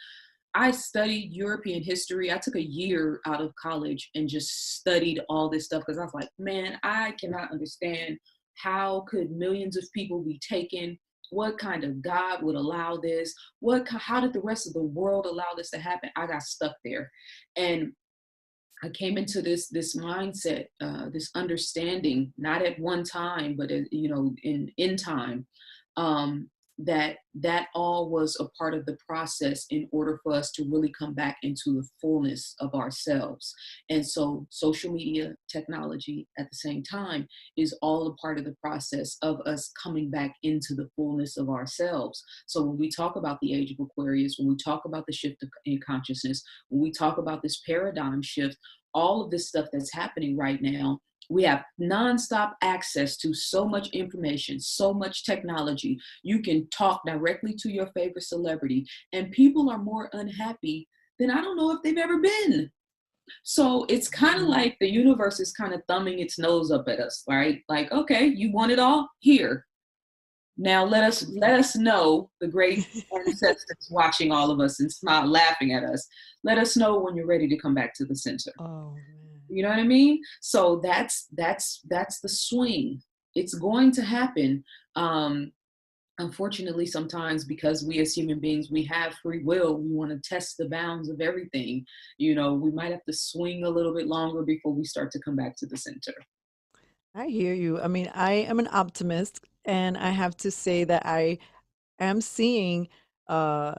Speaker 2: I studied European history. I took a year out of college and just studied all this stuff because I was like, man, I cannot understand how could millions of people be taken? What kind of God would allow this? How did the rest of the world allow this to happen? I got stuck there. And I came into this mindset, this understanding, not at one time, but in time, um, that all was a part of the process in order for us to really come back into the fullness of ourselves. And so, social media, technology, at the same time, is all a part of the process of us coming back into the fullness of ourselves. So when we talk about the age of Aquarius, when we talk about the shift in consciousness, when we talk about this paradigm shift, all of this stuff that's happening right now, we have nonstop access to so much information, so much technology. You can talk directly to your favorite celebrity, and people are more unhappy than I don't know if they've ever been. So it's kind of
Speaker 1: Mhm.
Speaker 2: like the universe is kind of thumbing its nose up at us, right? Like, okay, you want it all? Here. Now let us know, the great ancestors watching all of us and smile laughing at us. Let us know when you're ready to come back to the center.
Speaker 1: Oh man.
Speaker 2: You know what I mean? So that's the swing. It's going to happen. Um, Unfortunately, sometimes because we as human beings, we have free will, we want to test the bounds of everything. You know, we might have to swing a little bit longer before we start to come back to the center.
Speaker 1: I hear you. I mean, I am an optimist, and I have to say that I am seeing, uh,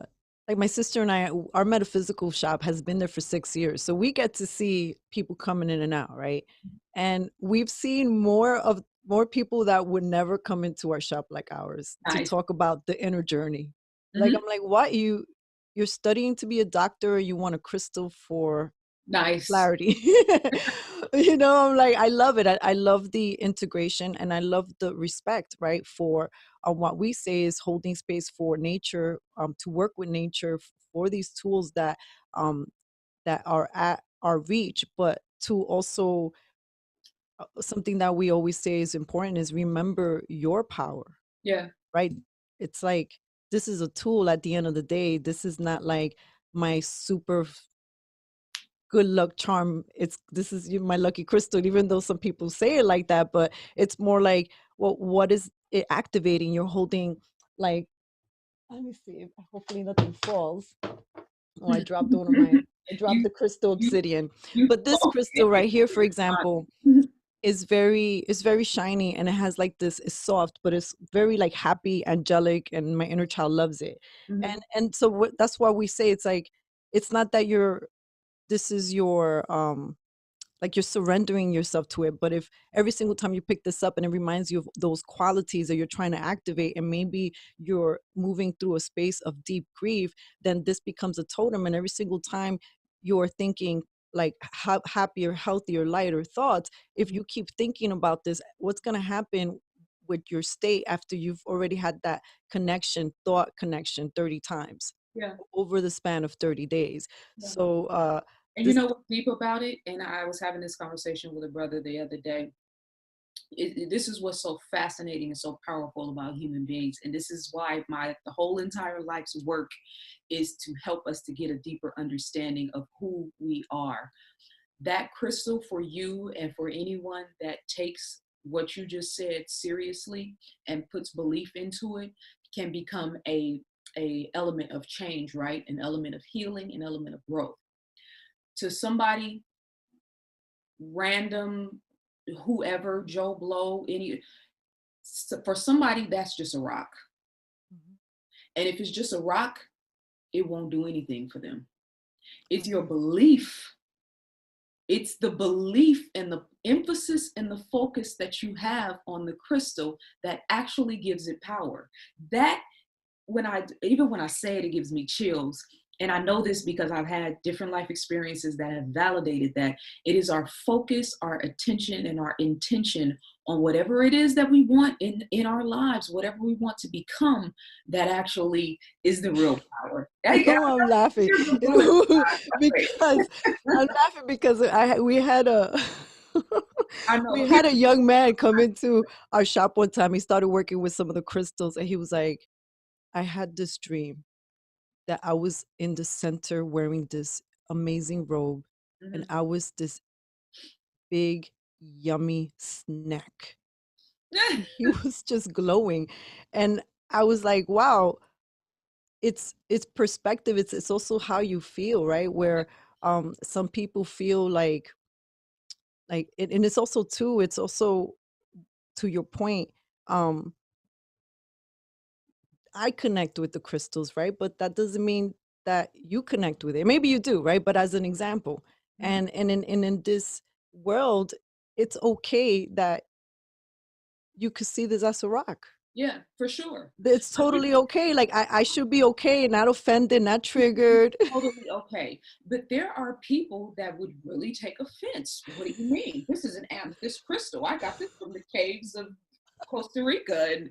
Speaker 1: like my sister and I, our metaphysical shop has been there for 6 years. So we get to see people coming in and out, right? And we've seen more people that would never come into our shop like ours to
Speaker 2: Nice.
Speaker 1: talk about the inner journey. Like
Speaker 2: Hmm.
Speaker 1: I'm like, what you're studying to be a doctor, or you want a crystal for
Speaker 2: Nice.
Speaker 1: clarity. You know, I'm like, I love it. I love the integration and I love the respect, right? For what we say is holding space for nature, to work with nature for these tools um, that are at our reach, but to also something that we always say is important is remember your power,
Speaker 2: Yeah.
Speaker 1: right? It's like this is a tool at the end of the day. This is not like my super good luck charm. It's this is my lucky crystal, even though some people say it like that, but it's more like, well, what is it activating? You're holding like, let me see, hopefully nothing falls. Oh, I dropped
Speaker 2: you
Speaker 1: the crystal
Speaker 2: you
Speaker 1: obsidian.
Speaker 2: you
Speaker 1: But this crystal right here, for example, is very shiny and it has like this, it's soft, but it's very like happy, angelic, and my inner child loves it.
Speaker 2: Mhm.
Speaker 1: And so that's why we say it's like, it's not that you're, this is your like you're surrendering yourself to it. But if every single time you pick this up and it reminds you of those qualities that you're trying to activate, and maybe you're moving through a space of deep grief, then this becomes a totem. And every single time you're thinking like happier, healthier, lighter thoughts, if you keep thinking about this, what's going to happen with your state after you've already had that connection, thought connection 30 times
Speaker 2: Yeah.
Speaker 1: over the span of 30 days?
Speaker 2: Yeah.
Speaker 1: So,
Speaker 2: And you
Speaker 1: this,
Speaker 2: know what's deep about it? And I was having this conversation with a brother the other day. This is what's so fascinating and so powerful about human beings, and this is why my the whole entire life's work is to help us to get a deeper understanding of who we are. That crystal, for you and for anyone that takes what you just said seriously and puts belief into it, can become a element of change, right? An element of healing, an element of growth. To somebody random, whoever, Joe Blow, any, for somebody that's just a rock.
Speaker 1: Mhm.
Speaker 2: And if it's just a rock, it won't do anything for them. It's
Speaker 1: Right.
Speaker 2: your belief. It's the belief and the emphasis and the focus that you have on the crystal that actually gives it power. That, when I, even when I say it, it gives me chills. And I know this because I've had different life experiences that have validated that it is our focus, our attention, and our intention on whatever it is that we want in our lives, whatever we want to become, that actually is the real power.
Speaker 1: I
Speaker 2: Hey,
Speaker 1: know I'm laughing,
Speaker 2: here's the
Speaker 1: you
Speaker 2: bullet.
Speaker 1: know, because I'm laughing because we had a
Speaker 2: I know.
Speaker 1: we had a young man come into our shop one time. He started working with some of the crystals, and he was like, "I had this dream that I was in the center wearing this amazing robe, and
Speaker 2: Mhm.
Speaker 1: I was this big, yummy snack." He was just glowing, and I was like, "Wow." It's perspective. It's also how you feel, right? Where some people feel like and it's also too, it's also to your point, um I connect with the crystals, right? But that doesn't mean that you connect with it. Maybe you do, right? But as an example,
Speaker 2: Mhm.
Speaker 1: and in this world, it's okay that you could see this as a rock.
Speaker 2: Yeah, for sure.
Speaker 1: It's
Speaker 2: But
Speaker 1: totally okay. Like I should be okay, not offended, not triggered.
Speaker 2: totally okay. But there are people that would really take offense. What do you mean? This is an amethyst crystal. I got this from the caves of Costa Rica, and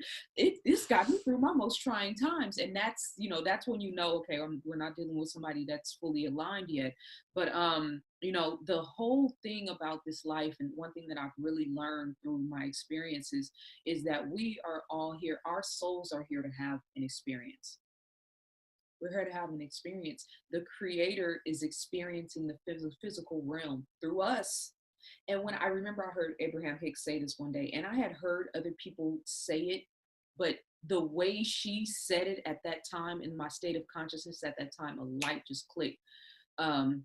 Speaker 2: this got me through my most trying times. And that's, that's when okay, we're not dealing with somebody that's fully aligned yet. But the whole thing about this life, and one thing that I've really learned through my experiences, is that we are all here. Our souls are here to have an experience. We're here to have an experience. The creator is experiencing the physical realm through us. And when I remember, I heard Abraham Hicks say this one day, and I had heard other people say it, but the way she said it at that time, in my state of consciousness at that time, a light just clicked. And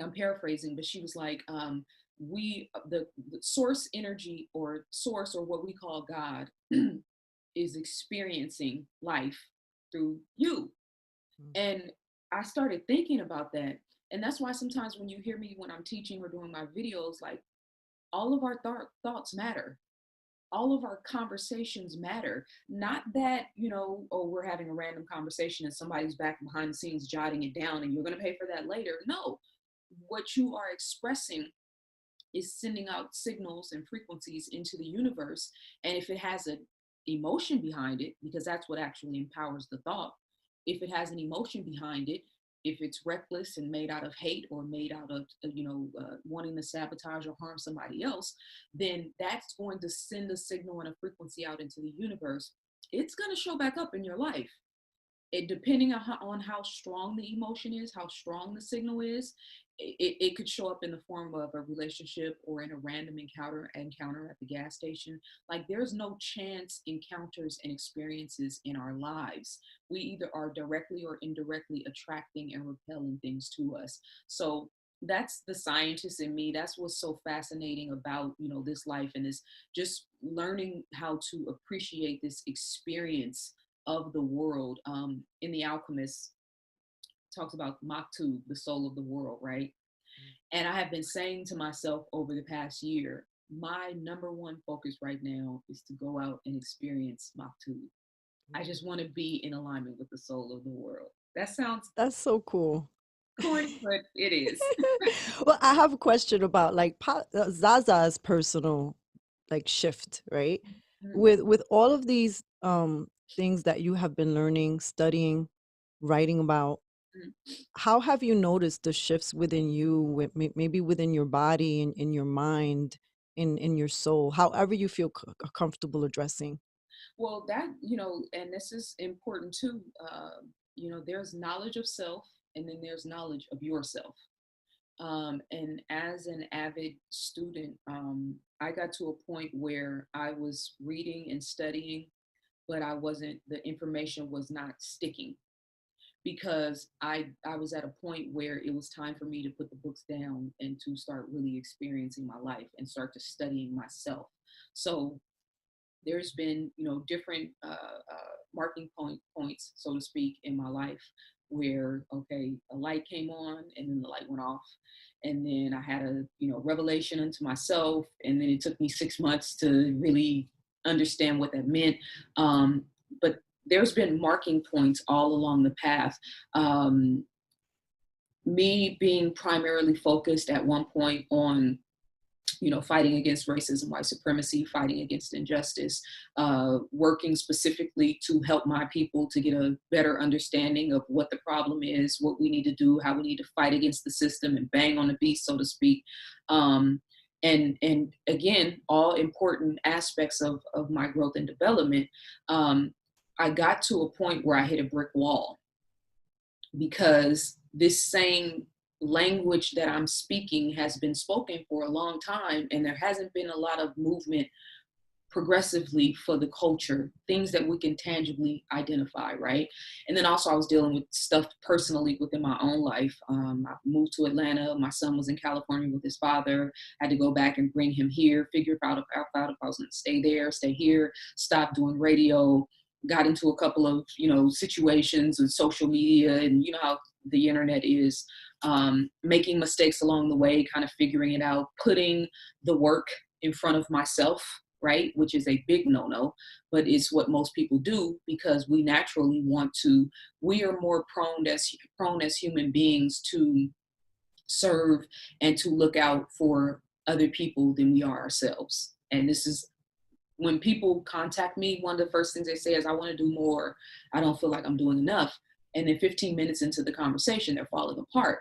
Speaker 2: I'm paraphrasing, but she was like, the source energy, or source, or what we call God, is experiencing life through you. And I started thinking about that. And that's why sometimes when you hear me, when I'm teaching or doing my videos, like, all of our thoughts matter. All of our conversations matter. Not that, oh, we're having a random conversation and somebody's back behind the scenes jotting it down and you're going to pay for that later. No, what you are expressing is sending out signals and frequencies into the universe. And if it has an emotion behind it, because that's what actually empowers the thought, if it has an emotion behind it, if it's reckless and made out of hate, or made out of wanting to sabotage or harm somebody else, then that's going to send a signal and a frequency out into the universe. It's going to show back up in your life. It, depending on how strong the emotion is, how strong the signal is, it could show up in the form of a relationship, or in a random encounter at the gas station. Like, there's no chance encounters and experiences in our lives. We either are directly or indirectly attracting and repelling things to us. So that's the scientist in me. That's what's so fascinating about, this life, and this, just learning how to appreciate this experience of the world. In The Alchemist, talks about Maktub, the soul of the world, right? And I have been saying to myself over the past year, my number one focus right now is to go out and experience Maktub. I just want to be in alignment with the soul of the world. That sounds
Speaker 1: That's so cool.
Speaker 2: corny, but it is.
Speaker 1: Well, I have a question about like Zaza's personal like shift, right? With all of these things that you have been learning, studying, writing about, how have you noticed the shifts within you, maybe within your body and in your mind, in your soul, however you feel comfortable addressing?
Speaker 2: Well, that, and this is important too. There's knowledge of self, and then there's knowledge of yourself. And as an avid student, I got to a point where I was reading and studying, but the information was not sticking, because I was at a point where it was time for me to put the books down and to start really experiencing my life and start to studying myself. So there's been, different marking points, so to speak, in my life, where, okay, a light came on and then the light went off. And then I had a, revelation into myself. And then it took me 6 months to really understand what that meant. But there's been marking points all along the path. Me being primarily focused at one point on, fighting against racism, white supremacy, fighting against injustice, working specifically to help my people to get a better understanding of what the problem is, what we need to do, how we need to fight against the system and bang on the beast, so to speak. And again, all important aspects of my growth and development. I got to a point where I hit a brick wall, because this same language that I'm speaking has been spoken for a long time, and there hasn't been a lot of movement progressively for the culture, things that we can tangibly identify, right? And then also I was dealing with stuff personally within my own life. I moved to Atlanta. My son was in California with his father. I had to go back and bring him here, figure out if I was going to stay there, stay here, stop doing radio. Got into a couple of, situations with social media, and you know how the internet is, making mistakes along the way, kind of figuring it out, putting the work in front of myself, right? Which is a big no-no, but it's what most people do, because we naturally we are more prone as human beings to serve and to look out for other people than we are ourselves. And this is when people contact me, one of the first things they say is, I want to do more. I don't feel like I'm doing enough. And then 15 minutes into the conversation, they're falling apart.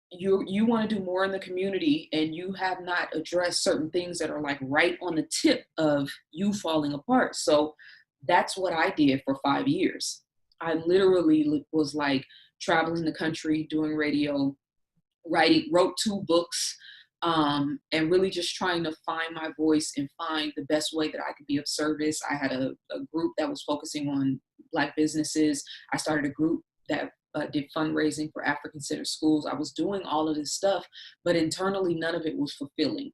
Speaker 2: You want to do more in the community, and you have not addressed certain things that are like right on the tip of you falling apart. So that's what I did for 5 years. I literally was like traveling the country, doing radio, wrote 2 books, and really just trying to find my voice and find the best way that I could be of service. I had a group that was focusing on Black businesses. I started a group that did fundraising for African centered schools. I was doing all of this stuff, but internally, none of it was fulfilling.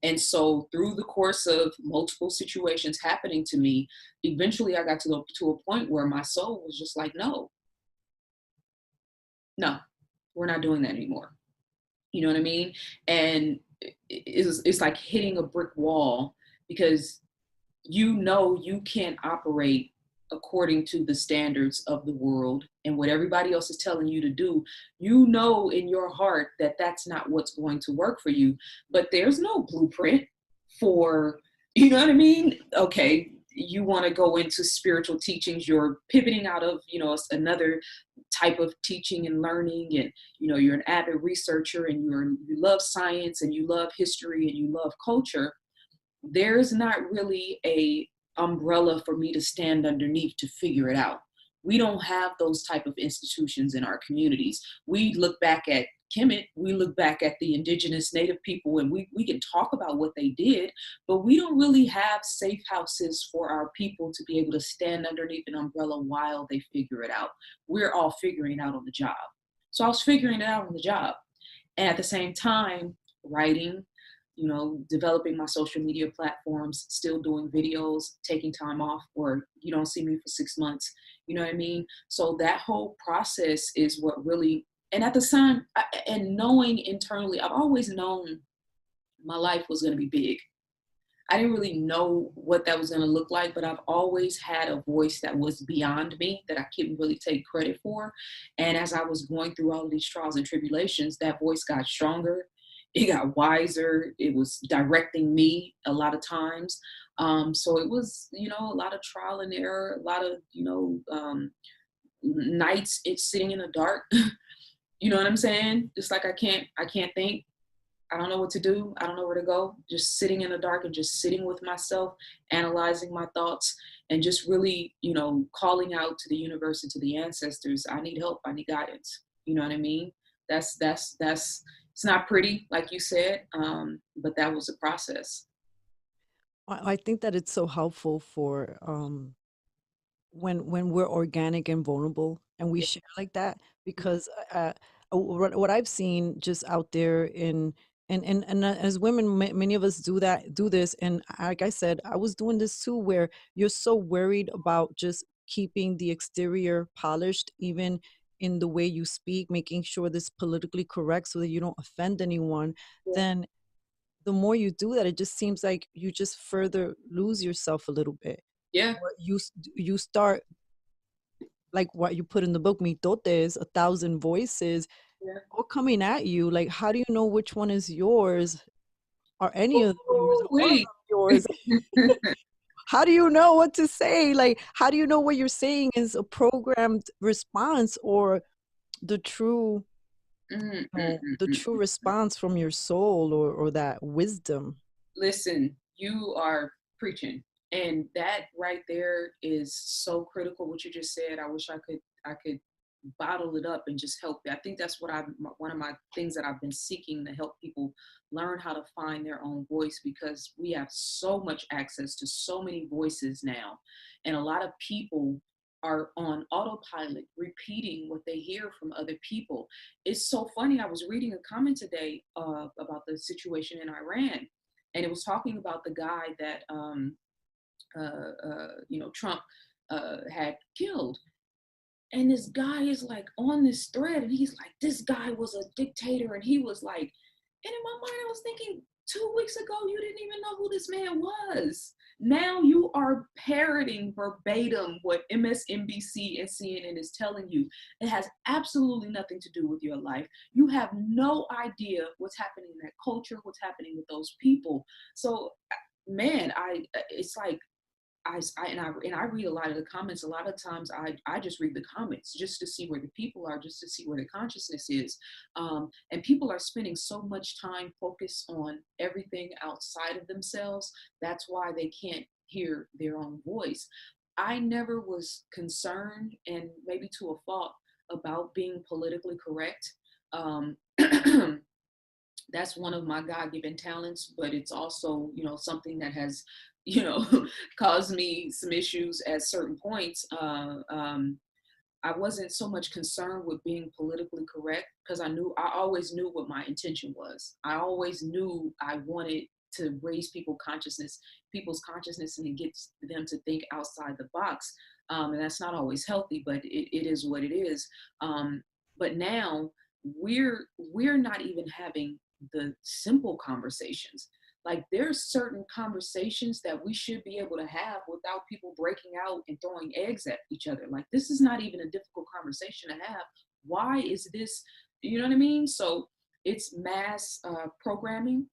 Speaker 2: And so, through the course of multiple situations happening to me, eventually I got to a point where my soul was just like, no, no, we're not doing that anymore. You know what I mean? And it's like hitting a brick wall, because you know you can't operate according to the standards of the world and what everybody else is telling you to do. You know in your heart that that's not what's going to work for you, but there's no blueprint for, you know what I mean? Okay, you want to go into spiritual teachings, you're pivoting out of, another type of teaching and learning, and you're an avid researcher, and you love science, and you love history, and you love culture. There's not really a umbrella for me to stand underneath to figure it out. We don't have those type of institutions in our communities. We look back at Kemet, we look back at the indigenous native people, and we can talk about what they did, but we don't really have safe houses for our people to be able to stand underneath an umbrella while they figure it out. We're all figuring it out on the job. So I was figuring it out on the job. And at the same time, writing, developing my social media platforms, still doing videos, taking time off, or you don't see me for 6 months. You know what I mean? So that whole process is what really, and at the time, and knowing internally, I've always known my life was going to be big. I didn't really know what that was going to look like, but I've always had a voice that was beyond me that I couldn't really take credit for. And as I was going through all of these trials and tribulations, that voice got stronger. It got wiser. It was directing me a lot of times. So it was, a lot of trial and error, a lot of, nights it's sitting in the dark. You know what I'm saying? Just like I can't think. I don't know what to do. I don't know where to go. Just sitting in the dark and just sitting with myself, analyzing my thoughts, and just really, calling out to the universe and to the ancestors. I need help. I need guidance. You know what I mean? That's it's not pretty, like you said, but that was a process.
Speaker 1: I think that it's so helpful for when we're organic and vulnerable and we
Speaker 2: Yeah.
Speaker 1: share like that, because what I've seen just out there and as women, many of us do this, and like I said, I was doing this too, where you're so worried about just keeping the exterior polished, even in the way you speak, making sure this politically correct so that you don't offend anyone.
Speaker 2: Yeah.
Speaker 1: Then the more you do that, it just seems like you just further lose yourself a little bit.
Speaker 2: Yeah.
Speaker 1: Or you start, like what you put in the book, mitotes, 1,000 voices,
Speaker 2: Yeah.
Speaker 1: all coming at you. Like, how do you know which one is yours? Are any of them yours? Are all of
Speaker 2: Ooh-wee.
Speaker 1: them yours? How do you know what to say? Like, how do you know what you're saying is a programmed response, or the true,
Speaker 2: Mm,
Speaker 1: the true response from your soul, or that wisdom?
Speaker 2: Listen, you are preaching. And that right there is so critical, what you just said. I wish I could bottle it up and just help. I think that's what one of my things that I've been seeking, to help people learn how to find their own voice, because we have so much access to so many voices now. And a lot of people are on autopilot, repeating what they hear from other people. It's so funny. I was reading a comment today about the situation in Iran, and it was talking about the guy that Trump had killed. And this guy is like on this thread, and he's like, this guy was a dictator, and he was like, and in my mind, I was thinking, 2 weeks ago, you didn't even know who this man was. Now you are parroting verbatim what MSNBC and CNN is telling you. It has absolutely nothing to do with your life. You have no idea what's happening in that culture, what's happening with those people. So man, it's like, I read a lot of the comments. A lot of times I just read the comments just to see where the people are, just to see where the consciousness is. And people are spending so much time focused on everything outside of themselves. That's why they can't hear their own voice. I never was concerned, and maybe to a fault, about being politically correct. Um, that's one of my God-given talents, but it's also, something that has, caused me some issues at certain points. I wasn't so much concerned with being politically correct because I always knew what my intention was. I always knew I wanted to raise people's consciousness, and get them to think outside the box. And that's not always healthy, but it is what it is. But now we're not even having the simple conversations. Like, there's certain conversations that we should be able to have without people breaking out and throwing eggs at each other. Like, this is not even a difficult conversation to have. Why is this? You know what I mean? So it's mass programming,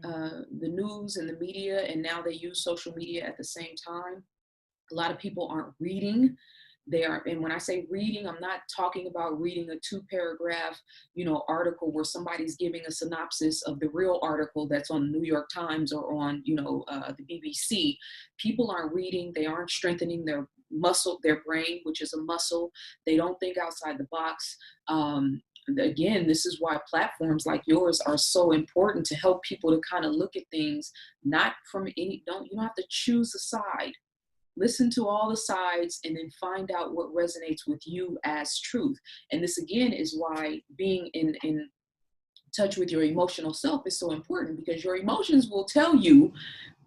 Speaker 2: the news and the media, and now they use social media at the same time. A lot of people aren't reading. And when I say reading, I'm not talking about reading a 2-paragraph, article where somebody's giving a synopsis of the real article that's on the New York Times or on, the BBC. People aren't reading. They aren't strengthening their brain, which is a muscle. They don't think outside the box. Again, this is why platforms like yours are so important, to help people to kind of look at things, not from you don't have to choose a side. Listen to all the sides and then find out what resonates with you as truth. And this, again, is why being in touch with your emotional self is so important, because your emotions will tell you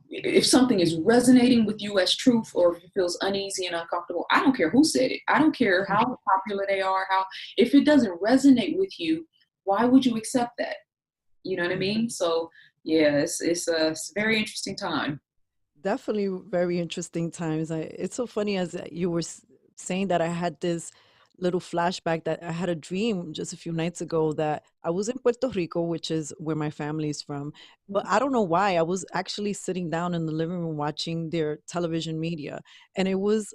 Speaker 2: if something is resonating with you as truth, or if it feels uneasy and uncomfortable. I don't care who said it. I don't care how popular they are. If it doesn't resonate with you, why would you accept that? You know what I mean? So yeah, it's a very interesting time.
Speaker 1: Definitely very interesting times. It's so funny as you were saying that. I had this little flashback that I had a dream just a few nights ago that I was in Puerto Rico, which is where my family is from. But I don't know why. I was actually sitting down in the living room watching their television media, and it was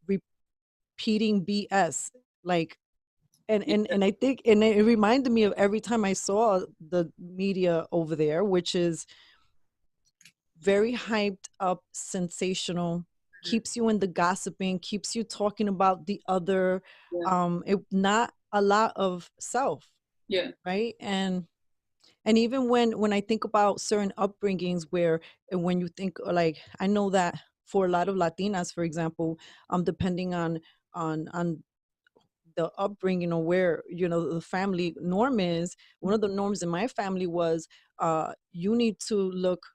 Speaker 1: repeating BS, like, and I think, and it reminded me of every time I saw the media over there, which is very hyped up, sensational, keeps you in the gossiping, keeps you talking about the other,
Speaker 2: Yeah,
Speaker 1: not a lot of self,
Speaker 2: yeah,
Speaker 1: right? And even when I think about certain upbringings where, when you think, like, I know that for a lot of Latinas, for example, depending on the upbringing, or where, the family norm is, one of the norms in my family was, you need to look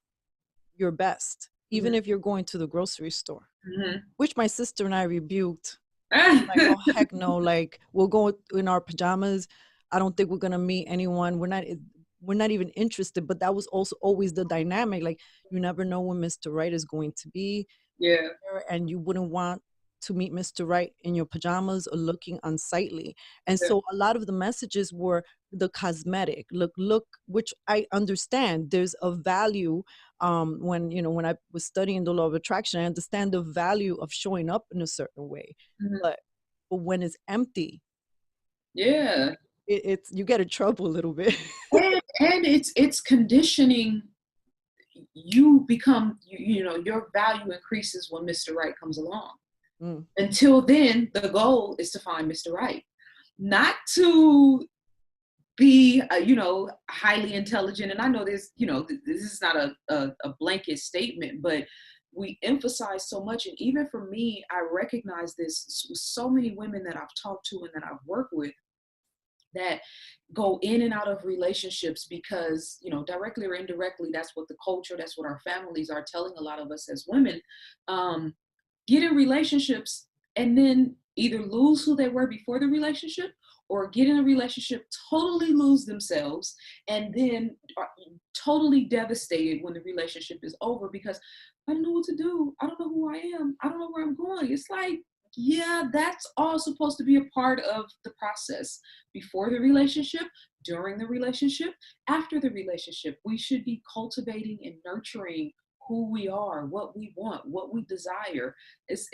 Speaker 1: your best, even
Speaker 2: yeah.
Speaker 1: if you're going to the grocery store,
Speaker 2: Mhm.
Speaker 1: which my sister and I rebuked. Like,
Speaker 2: Ah,
Speaker 1: oh, heck no. Like, we'll go in our pajamas. I don't think we're going to meet anyone. We're not even interested. But that was also always the dynamic. Like, you never know when Mr. Right is going to be
Speaker 2: yeah,
Speaker 1: there, and you wouldn't want to meet Mr. Right in your pajamas or looking unsightly. And
Speaker 2: yeah.
Speaker 1: so a lot of the messages were the cosmetic look, which I understand. There's a value, when I was studying the law of attraction, I understand the value of showing up in a certain way.
Speaker 2: Mhm.
Speaker 1: But when it's empty,
Speaker 2: Yeah.
Speaker 1: it's you get in trouble a little bit.
Speaker 2: And it's conditioning. You become, your value increases when Mr. Right comes along.
Speaker 1: Mm,
Speaker 2: Until then, the goal is to find Mr. Right, not to be, highly intelligent. And I know this, this is not a blanket statement, but we emphasize so much. And even for me, I recognize this with so many women that I've talked to and that I've worked with, that go in and out of relationships because, directly or indirectly, that's what the culture, that's what our families are telling a lot of us as women. um, get in relationships and then either lose who they were before the relationship, or get in a relationship, totally lose themselves, and then are totally devastated when the relationship is over, because I don't know what to do. I don't know who I am. I don't know where I'm going. It's like, yeah, that's all supposed to be a part of the process. Before the relationship, during the relationship, after the relationship, we should be cultivating and nurturing who we are, what we want, what we desire. It's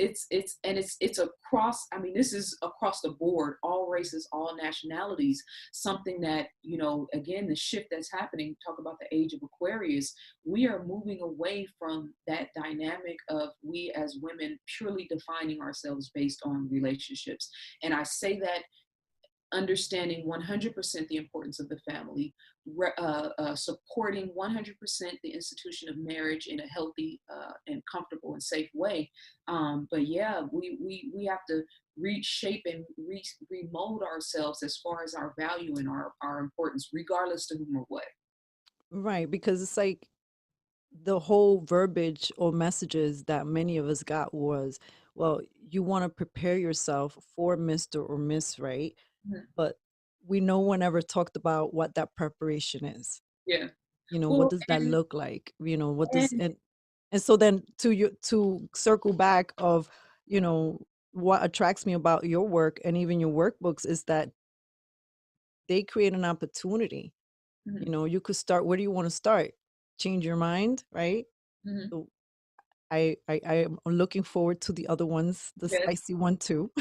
Speaker 2: across, I mean, this is across the board, all races, all nationalities, something that, you know, again, the shift that's happening, talk about the age of Aquarius, we are moving away from that dynamic of we as women purely defining ourselves based on relationships. And I say that understanding 100% the importance of the family, supporting 100% the institution of marriage in a healthy and comfortable and safe way. But yeah, we have to reshape and remold ourselves as far as our value and our importance, regardless to whom or what.
Speaker 1: Right, because it's like the whole verbiage or messages that many of us got was, well, you want to prepare yourself for Mr. or Miss, right?
Speaker 2: Mhm.
Speaker 1: But we no one ever talked about what that preparation is.
Speaker 2: Yeah.
Speaker 1: What
Speaker 2: Well,
Speaker 1: does that look like? What does
Speaker 2: and
Speaker 1: and so then to circle back of, you know, what attracts me about your work and even your workbooks is that they create an opportunity.
Speaker 2: mhm,
Speaker 1: You could start, where do you want to start? Change your mind, right?
Speaker 2: mhm,
Speaker 1: So I am looking forward to the other ones, the
Speaker 2: yes.
Speaker 1: spicy one too.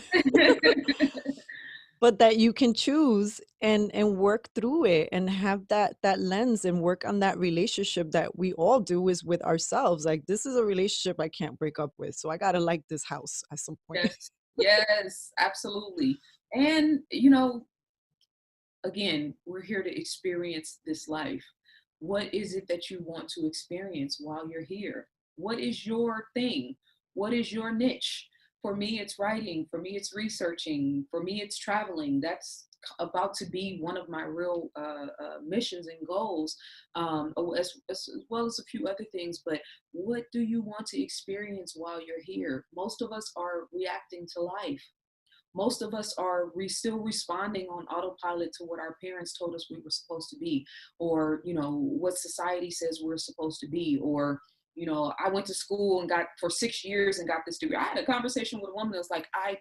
Speaker 1: But that you can choose and work through it and have that lens and work on that relationship that we all do is with ourselves. Like, this is a relationship I can't break up with, so I gotta like this house at some point.
Speaker 2: Yes, yes, absolutely. And, you know, again, we're here to experience this life. What is it that you want to experience while you're here? What is your thing? What is your niche? For me, it's writing. For me, it's researching. For me, it's traveling. That's about to be one of my real missions and goals, as well as a few other things. But what do you want to experience while you're here? Most of us are reacting to life. Most of us are still responding on autopilot to what our parents told us we were supposed to be, or you know what society says we're supposed to be, or you know, I went to school and got for 6 years and got this degree. I had a conversation with a woman that was like, I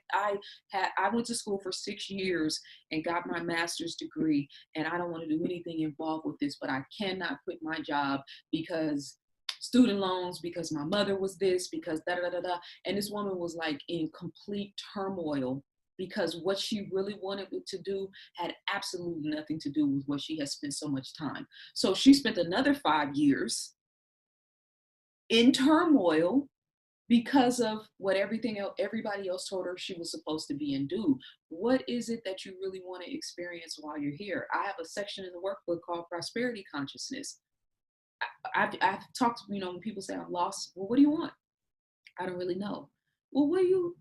Speaker 2: went to school for 6 years and got my master's degree, and I don't want to do anything involved with this, but I cannot quit my job because student loans, because my mother was this, because da da da da. And this woman was like in complete turmoil because what she really wanted to do had absolutely nothing to do with what she has spent so much time. So she spent another 5 years in turmoil because of what everybody else told her she was supposed to be and do. What is it that you really want to experience while you're here? I have a section in the workbook called prosperity consciousness. I've talked, you know, when people say I'm lost, well, what do you want? I don't really know. Well, what do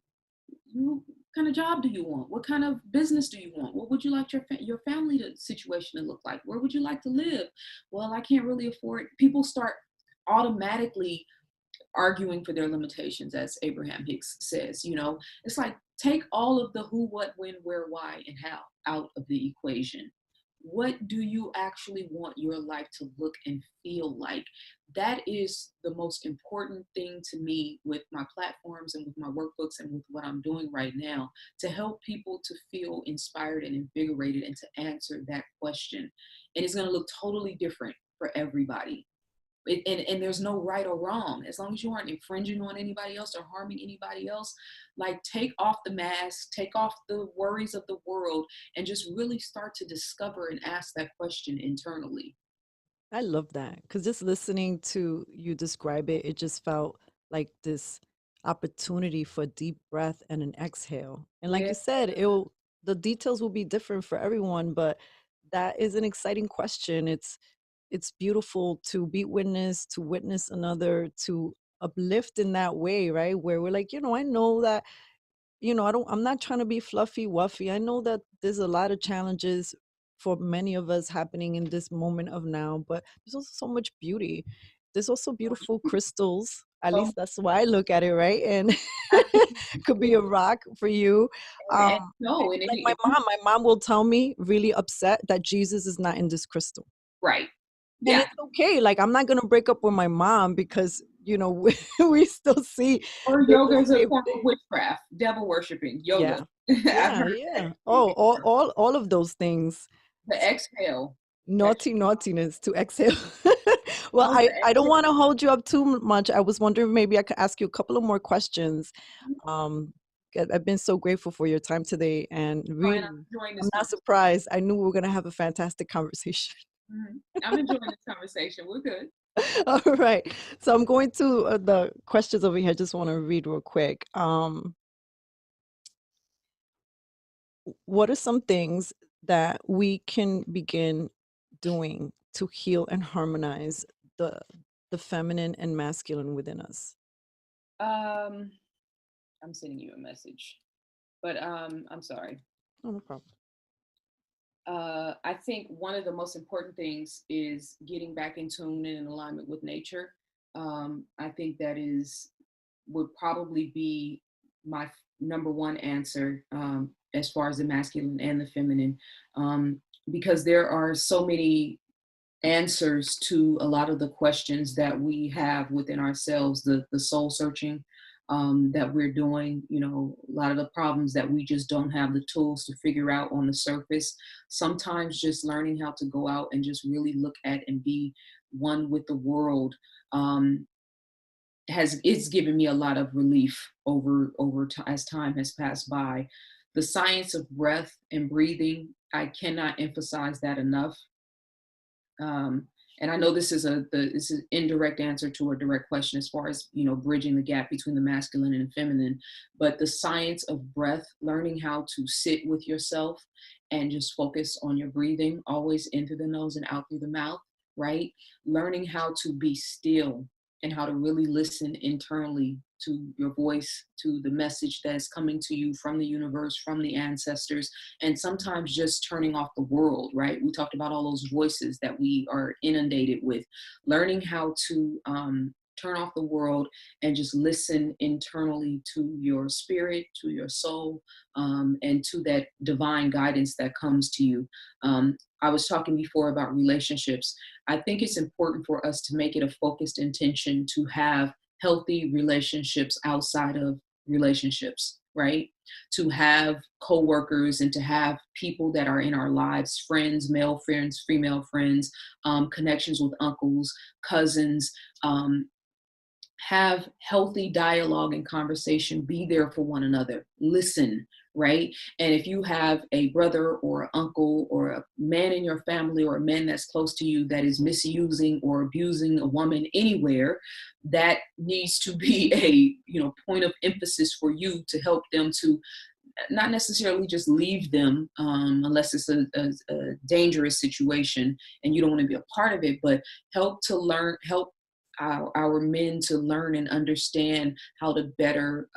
Speaker 2: what kind of job do you want? What kind of business do you want? What would you like your family situation to look like? Where would you like to live? Well, I can't really afford. People start automatically arguing for their limitations, as Abraham Hicks says. You know, it's like take all of the who, what, when, where, why, and how out of the equation. What do you actually want your life to look and feel like? That is the most important thing to me with my platforms and with my workbooks and with what I'm doing right now, to help people to feel inspired and invigorated and to answer that question. And it's going to look totally different for everybody. And there's no right or wrong as long as you aren't infringing on anybody else or harming anybody else. Like, take off the mask, take off the worries of the world, and just really start to discover and ask that question internally.
Speaker 1: I love that, because just listening to you describe it, it just felt like this opportunity for a deep breath and an exhale. And like
Speaker 2: Yeah.
Speaker 1: you said, the details will be different for everyone, but that is an exciting question. It's beautiful to be witness, to witness another, to uplift in that way, right? Where we're like, I know that, I'm not trying to be fluffy wuffy. I know that there's a lot of challenges for many of us happening in this moment of now, but there's also so much beauty. There's also beautiful crystals. At
Speaker 2: Oh,
Speaker 1: least that's why I look at it, right? And
Speaker 2: absolutely.
Speaker 1: could be a rock for you.
Speaker 2: And
Speaker 1: And
Speaker 2: no, and
Speaker 1: like
Speaker 2: if you
Speaker 1: my mom will tell me, really upset, that Jesus is not in this crystal.
Speaker 2: right,
Speaker 1: And
Speaker 2: yeah,
Speaker 1: it's okay. Like, I'm not gonna break up with my mom because, we still see
Speaker 2: or
Speaker 1: the
Speaker 2: yoga is a
Speaker 1: same
Speaker 2: form of
Speaker 1: thing.
Speaker 2: witchcraft, devil worshiping yoga.
Speaker 1: Yeah.
Speaker 2: I've
Speaker 1: Yeah,
Speaker 2: heard
Speaker 1: yeah.
Speaker 2: that.
Speaker 1: Oh, all of those things.
Speaker 2: The exhale.
Speaker 1: Naughty naughtiness to exhale. Well, I don't
Speaker 2: Okay.
Speaker 1: wanna hold you up too much. I was wondering maybe I could ask you a couple of more questions. Um, I've been so grateful for your time today, and
Speaker 2: And I'm
Speaker 1: really,
Speaker 2: enjoying this
Speaker 1: I'm not
Speaker 2: conversation.
Speaker 1: surprised. I knew we were gonna have a fantastic conversation.
Speaker 2: I'm enjoying this conversation. We're good.
Speaker 1: All right. So I'm going to, the questions over here. I just wanna read real quick. What are some things that we can begin doing to heal and harmonize the the feminine and masculine within us?
Speaker 2: Um, I'm sending you a message, but I'm sorry.
Speaker 1: Oh, no problem.
Speaker 2: I think one of the most important things is getting back in tune and in alignment with nature. I think that is would probably be my number one answer as far as the masculine and the feminine, because there are so many answers to a lot of the questions that we have within ourselves, the soul searching that we're doing, a lot of the problems that we just don't have the tools to figure out on the surface. Sometimes just learning how to go out and just really look at and be one with the world um, has it's given me a lot of relief as time has passed by. The science of breath and breathing, I cannot emphasize that enough. um, and I know this is an indirect answer to a direct question as far as bridging the gap between the masculine and feminine, but the science of breath, learning how to sit with yourself and just focus on your breathing, always in through the nose and out through the mouth, right? Learning how to be still and how to really listen internally to your voice, to the message that is coming to you from the universe, from the ancestors, and sometimes just turning off the world, right? We talked about all those voices that we are inundated with. Learning how to turn off the world and just listen internally to your spirit, to your soul, and to that divine guidance that comes to you. I was talking before about relationships. I think it's important for us to make it a focused intention to have healthy relationships outside of relationships, right? To have coworkers and to have people that are in our lives, friends, male friends, female friends, connections with uncles, cousins, have healthy dialogue and conversation, be there for one another, listen, right? And if you have a brother or an uncle or a man in your family or a man that's close to you that is misusing or abusing a woman anywhere, that needs to be a point of emphasis for you to help them to not necessarily just leave them unless it's a dangerous situation and you don't want to be a part of it, but help our men to learn and understand how to better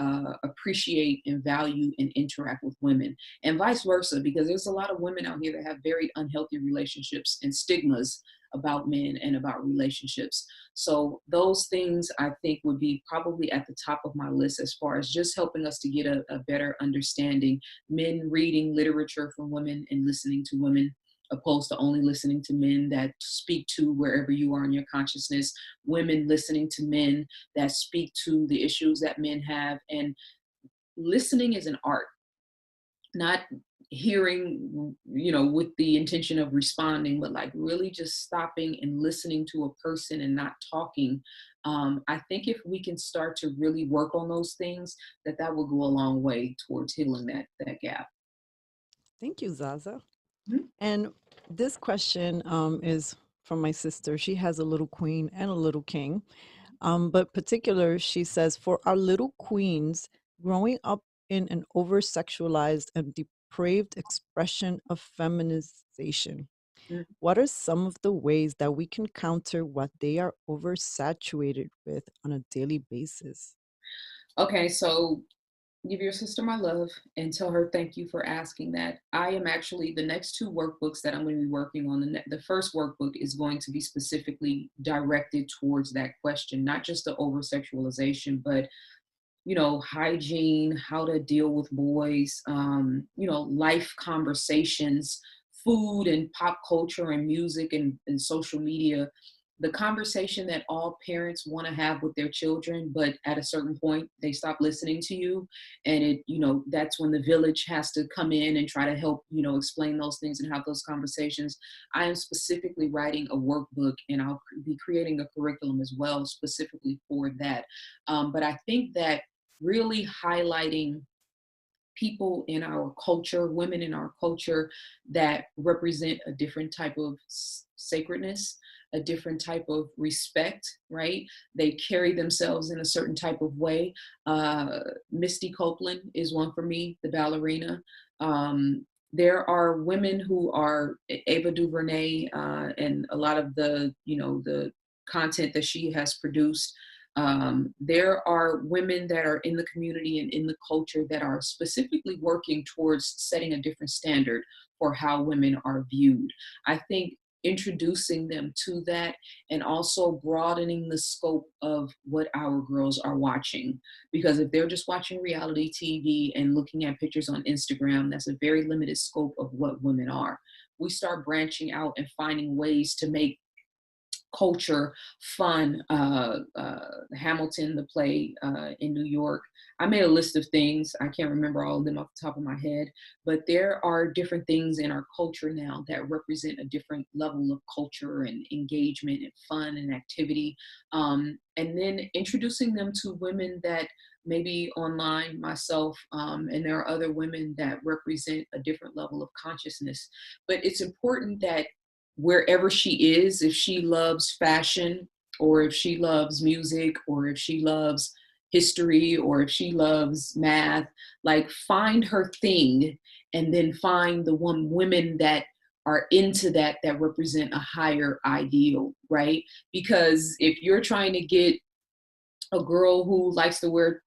Speaker 2: appreciate and value and interact with women, and vice versa, because there's a lot of women out here that have very unhealthy relationships and stigmas about men and about relationships. So those things I think would be probably at the top of my list as far as just helping us to get a better understanding. Men reading literature from women and listening to women, opposed to only listening to men that speak to wherever you are in your consciousness. Women listening to men that speak to the issues that men have. And listening is an art, not hearing with the intention of responding, but like really just stopping and listening to a person and not talking. I think if we can start to really work on those things, that will go a long way towards healing that gap.
Speaker 1: Thank you, Zaza.
Speaker 2: Mhm.
Speaker 1: And this question is from my sister. She has a little queen and a little king. But particular, she says, for our little queens growing up in an over sexualized and depraved expression of feminization,
Speaker 2: Mm.
Speaker 1: what are some of the ways that we can counter what they are oversaturated with on a daily basis?
Speaker 2: Okay, so give your sister my love and tell her thank you for asking that. I am actually the next two workbooks that I'm going to be working on. The first workbook is going to be specifically directed towards that question, not just the over sexualization, but hygiene, how to deal with boys, life conversations, food and pop culture and music and social media. the conversation that all parents want to have with their children, but at a certain point they stop listening to you. And that's when the village has to come in and try to help, explain those things and have those conversations. I am specifically writing a workbook, and I'll be creating a curriculum as well, specifically for that. But I think that really highlighting people in our culture, women in our culture that represent a different type of sacredness, a different type of respect, right? They carry themselves in a certain type of way. Misty Copeland is one for me, the ballerina. There are women who are Ava DuVernay, and a lot of the content that she has produced. There are women that are in the community and in the culture that are specifically working towards setting a different standard for how women are viewed. I think introducing them to that, and also broadening the scope of what our girls are watching. Because if they're just watching reality TV and looking at pictures on Instagram, that's a very limited scope of what women are. We start branching out and finding ways to make culture fun. Hamilton, the play in New York. I made a list of things. I can't remember all of them off the top of my head, but there are different things in our culture now that represent a different level of culture and engagement and fun and activity. And then introducing them to women that maybe online, myself, and there are other women that represent a different level of consciousness. But it's important that wherever she is, if she loves fashion, or if she loves music, or if she loves history, or if she loves math, like find her thing, and then find the women that are into that represent a higher ideal, right? Because if you're trying to get a girl who likes to wear,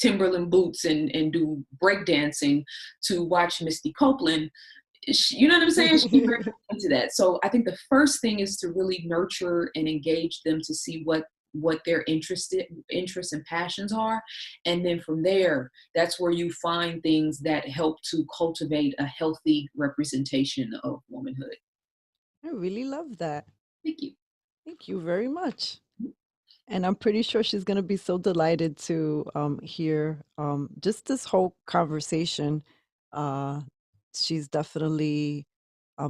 Speaker 2: Timberland boots and do breakdancing to watch Misty Copeland, you know what I'm saying? She's very into that. So I think the first thing is to really nurture and engage them to see what their interests and passions are. And then from there, that's where you find things that help to cultivate a healthy representation of womanhood.
Speaker 1: I really love that.
Speaker 2: Thank you.
Speaker 1: Thank you very much. And I'm pretty sure she's gonna be so delighted to hear just this whole conversation. Uh, she's definitely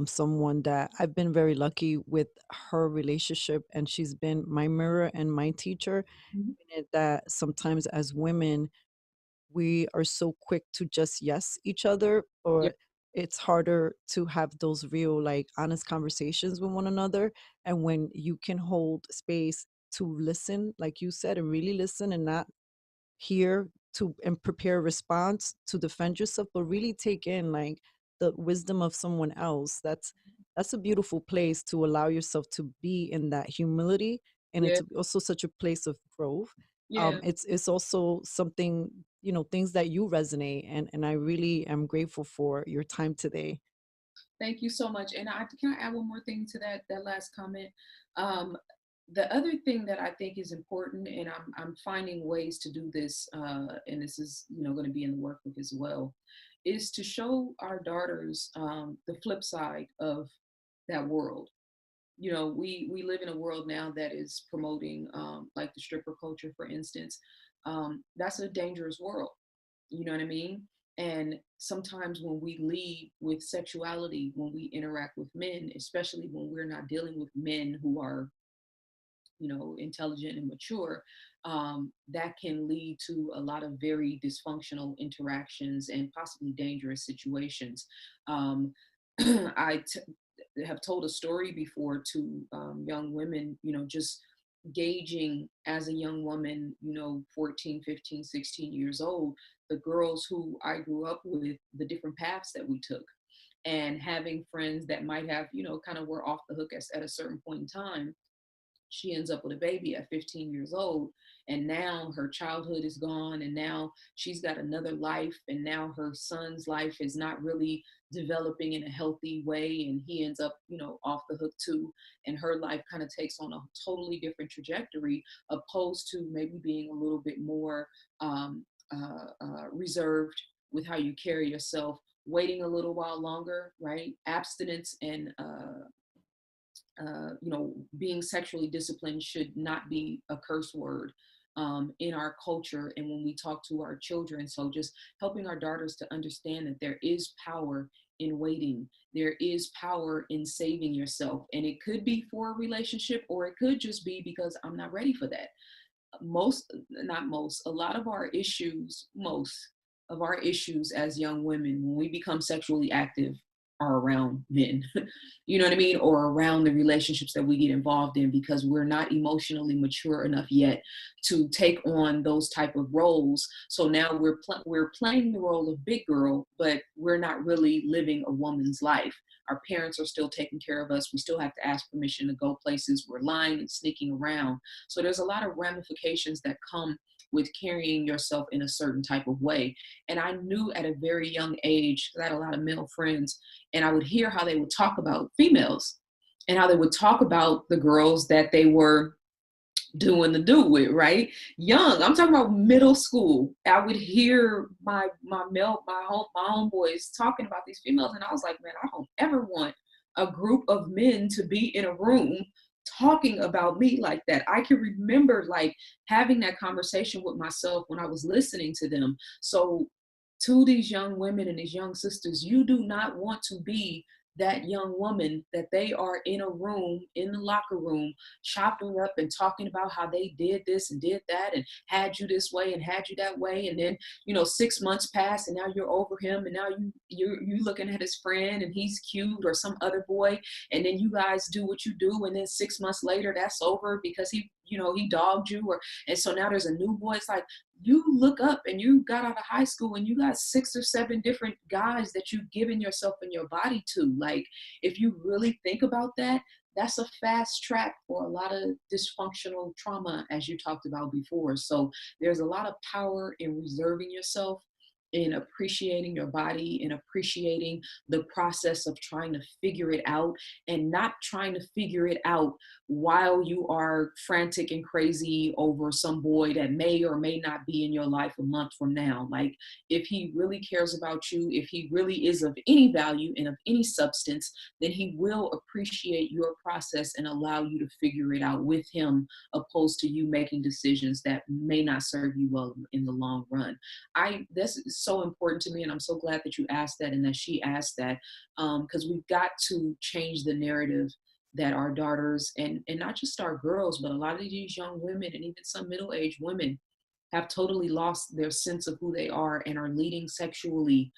Speaker 1: someone that I've been very lucky with her relationship, and she's been my mirror and my teacher.
Speaker 2: Mhm.
Speaker 1: In it that sometimes as women, we are so quick to just yes each other,
Speaker 2: Yeah.
Speaker 1: or it's harder to have those real, like, honest conversations with one another. And when you can hold space to listen, like you said, and really listen, and not hear to and prepare a response to defend yourself, but really take in, like, the wisdom of someone else. That's a beautiful place to allow yourself to be in that humility, and
Speaker 2: Yeah.
Speaker 1: it's also such a place of growth.
Speaker 2: Yeah.
Speaker 1: It's also something, things that you resonate, and I really am grateful for your time today.
Speaker 2: Thank you so much. And can I add one more thing to that last comment? Um, the other thing that I think is important, and I'm finding ways to do this, and this is going to be in the workbook as well, is to show our daughters the flip side of that world. We live in a world now that is promoting, like the stripper culture, for instance. That's a dangerous world. You know what I mean? And sometimes when we lead with sexuality, when we interact with men, especially when we're not dealing with men who are, intelligent and mature, that can lead to a lot of very dysfunctional interactions and possibly dangerous situations. Um, have told a story before to young women, just gauging as a young woman, 14, 15, 16 years old, the girls who I grew up with, the different paths that we took, and having friends that might have, kind of were off the hook at a certain point in time. She ends up with a baby at 15 years old, and now her childhood is gone, and now she's got another life, and now her son's life is not really developing in a healthy way, and he ends up, off the hook too, and her life kind of takes on a totally different trajectory, opposed to maybe being a little bit more reserved with how you carry yourself, waiting a little while longer, right? Abstinence and being sexually disciplined should not be a curse word in our culture and when we talk to our children. So just helping our daughters to understand that there is power in waiting. There is power in saving yourself. And it could be for a relationship, or it could just be because I'm not ready for that. Not most, a lot of our issues, most of our issues as young women, when we become sexually active, are around men. You know what I mean? Or around the relationships that we get involved in, because we're not emotionally mature enough yet to take on those type of roles. So now we're playing the role of big girl, but we're not really living a woman's life. Our parents are still taking care of us. We still have to ask permission to go places. We're lying and sneaking around. So there's a lot of ramifications that come with carrying yourself in a certain type of way. And I knew at a very young age, because I had a lot of male friends, and I would hear how they would talk about females and how they would talk about the girls that they were doing the do with, right? Young, I'm talking about middle school. I would hear my homeboys talking about these females, and I was like, man, I don't ever want a group of men to be in a room talking about me like that. I can remember like having that conversation with myself when I was listening to them. So to these young women and these young sisters, you do not want to be that young woman that they are in a room, in the locker room, chopping up and talking about how they did this and did that and had you this way and had you that way. And then, 6 months pass and now you're over him, and now you looking at his friend and he's cute, or some other boy. And then you guys do what you do. And then 6 months later, that's over because he dogged you. And so now there's a new boy. It's like, you look up and you got out of high school and you got 6 or 7 different guys that you've given yourself and your body to. Like, if you really think about that, that's a fast track for a lot of dysfunctional trauma, as you talked about before. So there's a lot of power in reserving yourself, in appreciating your body, in appreciating the process of trying to figure it out, and not trying to figure it out while you are frantic and crazy over some boy that may or may not be in your life a month from now. Like, if he really cares about you, if he really is of any value and of any substance, then he will appreciate your process and allow you to figure it out with him, opposed to you making decisions that may not serve you well in the long run. This is so important to me, and I'm so glad that you asked that and that she asked that, because we've got to change the narrative that our daughters, and not just our girls, but a lot of these young women and even some middle-aged women have totally lost their sense of who they are and are leading sexually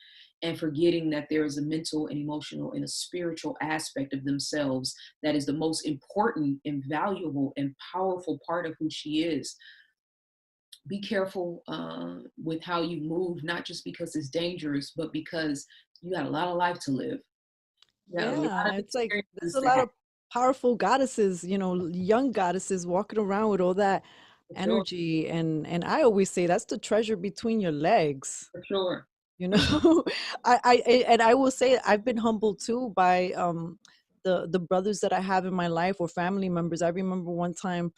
Speaker 2: and forgetting that there is a mental and emotional and a spiritual aspect of themselves that is the most important and valuable and powerful part of who she is. Be careful with how you move, not just because it's dangerous, but because you got a lot of life to live. You got a lot
Speaker 1: Yeah,
Speaker 2: of
Speaker 1: it's like there's
Speaker 2: experiences
Speaker 1: a
Speaker 2: to
Speaker 1: lot
Speaker 2: have.
Speaker 1: of powerful goddesses, young goddesses walking around with all that
Speaker 2: For sure,
Speaker 1: energy, and I always say that's the treasure between your legs.
Speaker 2: for sure.
Speaker 1: You know, and I will say I've been humbled too by the brothers that I have in my life, or family members. I remember one time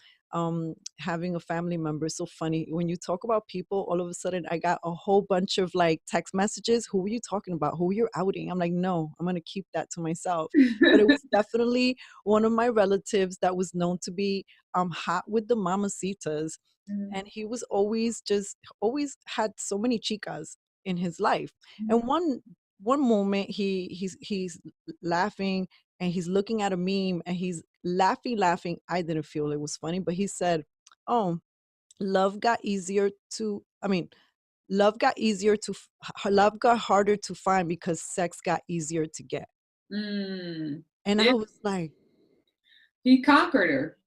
Speaker 1: having a family member. So funny when you talk about people, all of a sudden I got a whole bunch of like text messages. Who are you talking about? Who you're outing? I'm like, no, I'm gonna keep that to myself. But it was definitely one of my relatives that was known to be hot with the mamacitas, and
Speaker 2: Mhm,
Speaker 1: he was always had so many chicas in his life. And
Speaker 2: mhm,
Speaker 1: one moment he's laughing, and he's looking at a meme, and he's laughing. I didn't feel it was funny, but he said, oh, love got easier to I mean love got harder to find because sex got easier to get.
Speaker 2: mm.
Speaker 1: And
Speaker 2: Yeah,
Speaker 1: I was like,
Speaker 2: he conquered her.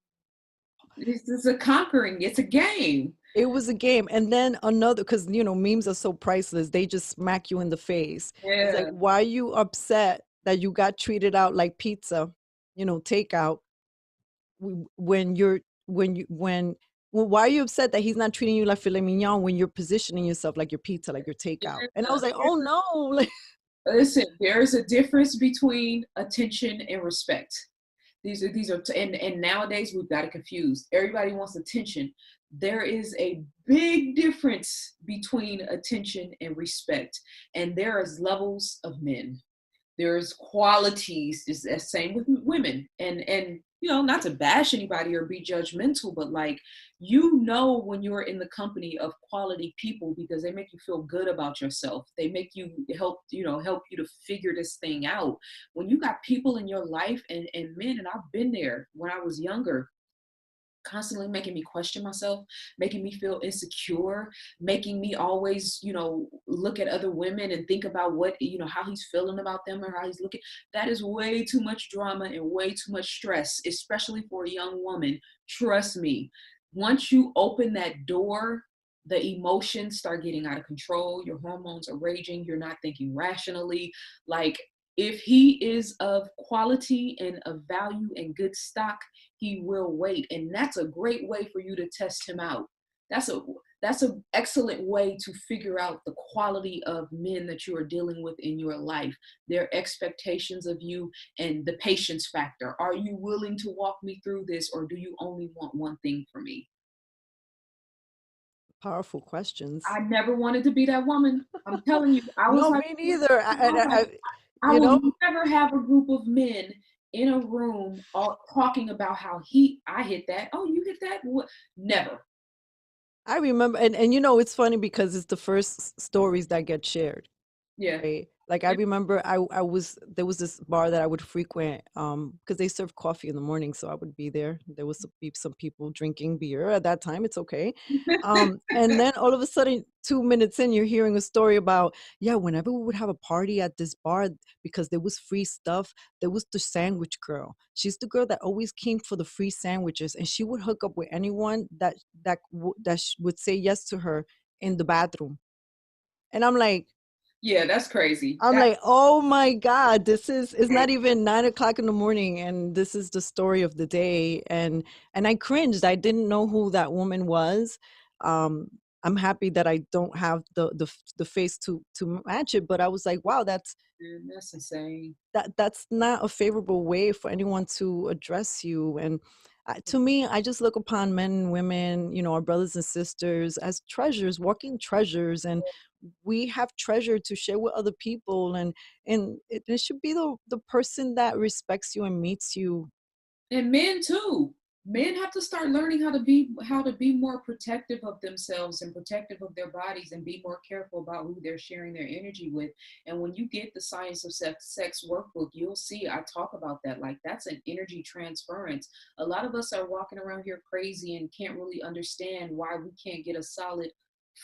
Speaker 2: This is a conquering. It's a game.
Speaker 1: it was a game. And then another, because memes are so priceless, they just smack you in the face. It's like,
Speaker 2: Yeah.
Speaker 1: why are you upset that you got treated out like pizza, takeout, when you're when you when well, why are you upset that he's not treating you like filet mignon when you're positioning yourself like your pizza, like your takeout? And I
Speaker 2: Yeah.
Speaker 1: was like, oh no. Like,
Speaker 2: Listen, there is a difference between attention and respect. These are and nowadays we've got it confused. Everybody wants attention. There is a big difference between attention and respect, and there is levels of men. There's qualities. It's the same women. And not to bash anybody or be judgmental, but like, when you're in the company of quality people, because they make you feel good about yourself. They make you help you to figure this thing out. When you got people in your life, and men, and I've been there when I was younger, constantly making me question myself, making me feel insecure, making me always, look at other women and think about how he's feeling about them or how he's looking. That is way too much drama and way too much stress, especially for a young woman. Trust me, once you open that door, the emotions start getting out of control. Your hormones are raging. You're not thinking rationally. Like, if he is of quality and of value and good stock, he will wait. And that's a great way for you to test him out. That's an excellent way to figure out the quality of men that you are dealing with in your life, their expectations of you, and the patience factor. Are you willing to walk me through this, or do you only want one thing for me?
Speaker 1: Powerful questions.
Speaker 2: I never wanted to be that woman. I'm telling you, I was
Speaker 1: No,
Speaker 2: like,
Speaker 1: me neither.
Speaker 2: I
Speaker 1: You
Speaker 2: will
Speaker 1: know,
Speaker 2: never have a group of men in a room all talking about how I hit that. Oh, you hit that? What? Never.
Speaker 1: I remember, and it's funny because it's the first stories that get shared.
Speaker 2: Yeah.
Speaker 1: Right. Like, I remember I was there was this bar that I would frequent, because they serve coffee in the morning, so I would be there. There was some people drinking beer at that time, it's okay. And then all of a sudden, 2 minutes in, you're hearing a story about, yeah, whenever we would have a party at this bar, because there was free stuff, there was the sandwich girl. She's the girl that always came for the free sandwiches, and she would hook up with anyone that would say yes to her in the bathroom. And
Speaker 2: Yeah, that's crazy.
Speaker 1: I'm like, "Oh my god, this is it's not even 9 o'clock in the morning, and this is the story of the day," and I cringed. I didn't know who that woman was. Um, I'm happy that I don't have the face to match it, but I was like, "Wow,
Speaker 2: That's insane.
Speaker 1: that's not a favorable way for anyone to address you." And to me, I just look upon men and women, our brothers and sisters, as treasures, walking treasures, and we have treasure to share with other people, and it should be the person that respects you and meets you.
Speaker 2: And men too. Men have to start learning how to be more protective of themselves and protective of their bodies, and be more careful about who they're sharing their energy with. And when you get the Science of Sex workbook, you'll see I talk about that. Like, that's an energy transference. A lot of us are walking around here crazy and can't really understand why we can't get a solid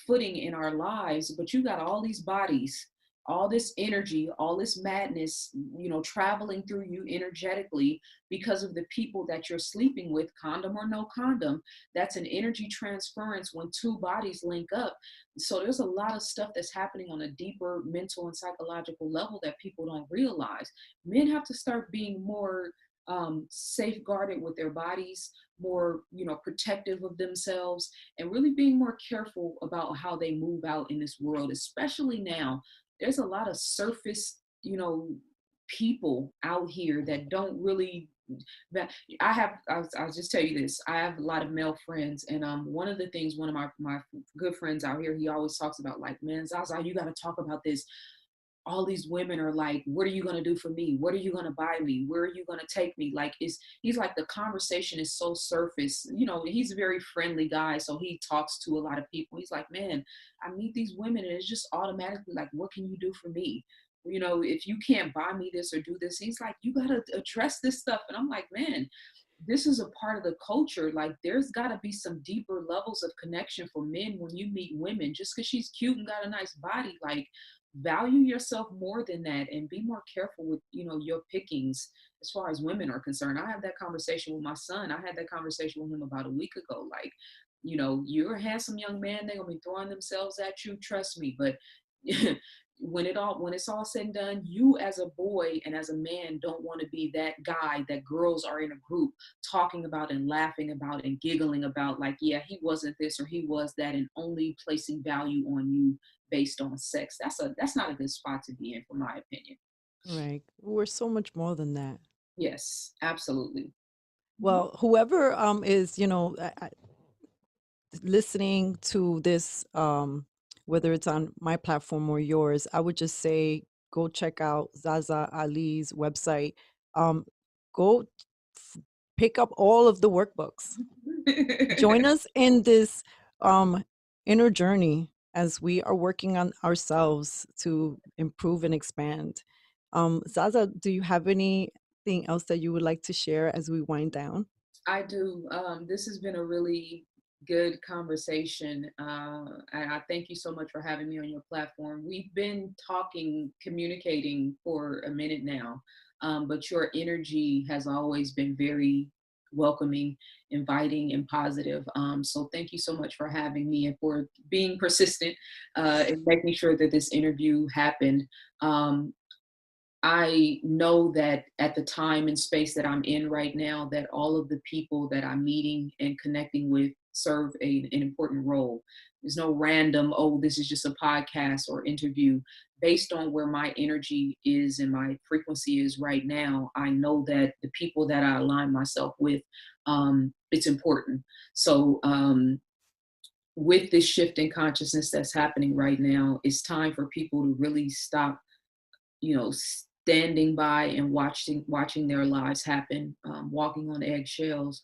Speaker 2: footing in our lives. But you got all these bodies, all this energy, all this madness, traveling through you energetically because of the people that you're sleeping with, condom or no condom. That's an energy transference when two bodies link up. So there's a lot of stuff that's happening on a deeper mental and psychological level that people don't realize. Men have to start being more safeguarded with their bodies, more protective of themselves, and really being more careful about how they move out in this world, especially now. There's a lot of surface, people out here that don't really that I'll just tell you this. I have a lot of male friends, and one of the things, one of my good friends out here, he always talks about, like, man, Zaza, you got to talk about this. All these women are like, what are you going to do for me? What are you going to buy me? Where are you going to take me? Like, he's like, the conversation is so surface. He's a very friendly guy, so he talks to a lot of people. He's like, man, I meet these women and it's just automatically like, what can you do for me? If you can't buy me this or do this, he's like, you got to address this stuff. And I'm like, man, this is a part of the culture. Like, there's got to be some deeper levels of connection for men when you meet women. Just because she's cute and got a nice body, like, value yourself more than that, and be more careful with your pickings as far as women are concerned. I have that conversation with my son. I had that conversation with him about a week ago. Like, you're a handsome young man, they're gonna be throwing themselves at you, trust me. But when it's all said and done, you as a boy and as a man don't want to be that guy that girls are in a group talking about and laughing about and giggling about, like, yeah, he wasn't this or he was that, and only placing value on you based on sex. That's not a good spot to be in, for my opinion.
Speaker 1: Right. We're so much more than that.
Speaker 2: Yes, absolutely. Mhm.
Speaker 1: Well, whoever is, listening to this, whether it's on my platform or yours, I would just say go check out Zaza Ali's website. Um, go pick up all of the workbooks. Join us in this um, inner journey as we are working on ourselves to improve and expand. Zaza, do you have anything else that you would like to share as we wind down?
Speaker 2: I do. This has been a really good conversation. And I thank you so much for having me on your platform. We've been talking, communicating for a minute now, but your energy has always been very welcoming, inviting, and positive. So thank you so much for having me and for being persistent and making sure that this interview happened. Um, I know that at the time and space that I'm in right now, that all of the people that I'm meeting and connecting with serve an important role. There's no random, oh, this is just a podcast or interview. Based on where my energy is and my frequency is right now, I know that the people that I align myself with, it's important. So, with this shift in consciousness that's happening right now, it's time for people to really stop, standing by and watching their lives happen, walking on eggshells,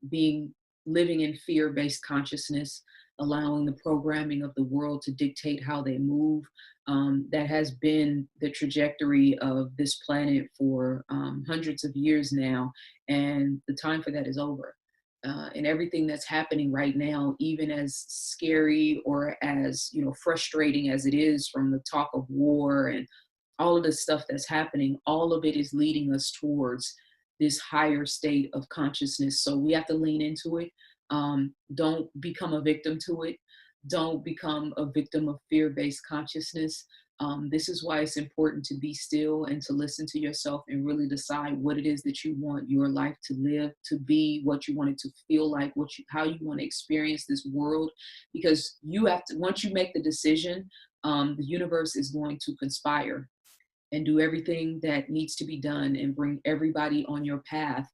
Speaker 2: being living in fear-based consciousness, allowing the programming of the world to dictate how they move. That has been the trajectory of this planet for hundreds of years now, and the time for that is over. And everything that's happening right now, even as scary or as frustrating as it is, from the talk of war and all of the stuff that's happening, all of it is leading us towards this higher state of consciousness. So we have to lean into it. Don't become a victim to it. Don't become a victim of fear-based consciousness. This is why it's important to be still and to listen to yourself and really decide what it is that you want your life to live, to be, what you want it to feel like, how you want to experience this world. Because you have to, once you make the decision, the universe is going to conspire and do everything that needs to be done and bring everybody on your path,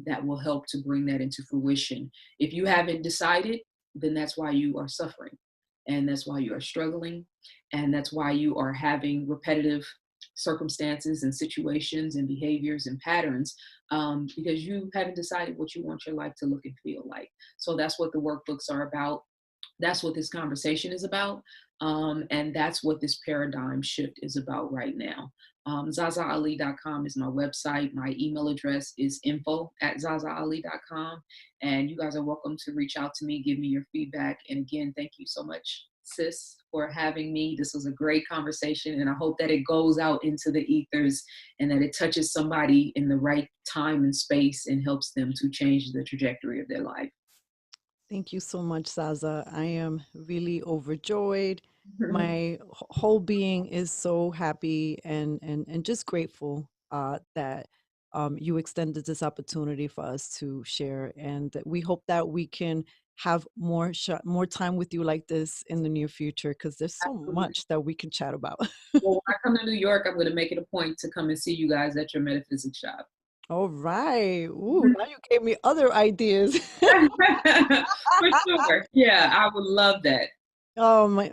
Speaker 2: that will help to bring that into fruition. If you haven't decided, then that's why you are suffering. And that's why you are struggling. And that's why you are having repetitive circumstances and situations and behaviors and patterns, because you haven't decided what you want your life to look and feel like. So that's what the workbooks are about. That's what this conversation is about. And that's what this paradigm shift is about right now. ZaZaAli.com is my website. My email address is info@ZaZaAli.com. And you guys are welcome to reach out to me, give me your feedback. And again, thank you so much, sis, for having me. This was a great conversation, and I hope that it goes out into the ethers and that it touches somebody in the right time and space and helps them to change the trajectory of their life.
Speaker 1: Thank you so much, Zaza. I am really overjoyed. My whole being is so happy and just grateful that you extended this opportunity for us to share, and that we hope that we can have more time with you like this in the near future, because there's so
Speaker 2: Absolutely.
Speaker 1: much that we can chat about.
Speaker 2: Well, when I come to New York, I'm going to make it a point to come and see you guys at your metaphysics shop.
Speaker 1: All right. Ooh, now you gave me other ideas.
Speaker 2: For sure. Yeah, I would love that.
Speaker 1: Oh my,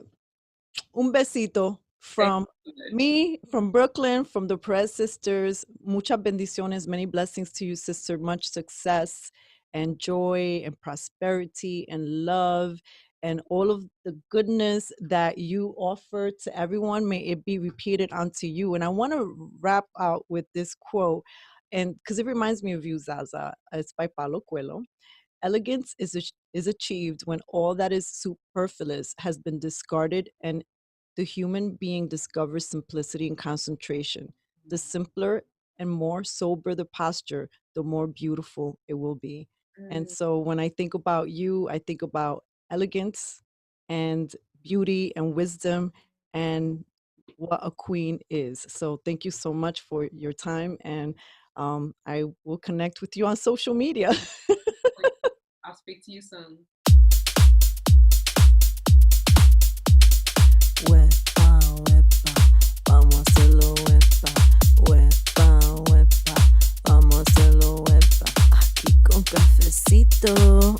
Speaker 1: un besito
Speaker 2: Thank
Speaker 1: from
Speaker 2: you so much.
Speaker 1: me, from Brooklyn, from the Perez sisters. Muchas bendiciones, many blessings to you, sister. Much success and joy and prosperity and love and all of the goodness that you offer to everyone. May it be repeated unto you. And I want to wrap out with this quote, and because it reminds me of you, Zaza. It's by Paulo Coelho. Elegance is achieved when all that is superfluous has been discarded and the human being discovers simplicity and concentration. The simpler and more sober the posture, the more beautiful it will be. And
Speaker 2: Mm.
Speaker 1: so when I think about you, I think about elegance and beauty and wisdom and what a queen is. So thank you so much for your time. And I will connect with you on social media.
Speaker 2: I'll speak to you soon.
Speaker 1: Huepa, huepa, vamos a hacerlo, huepa, huepa, huepa, vamos a hacerlo, huepa, aquí con cafecito.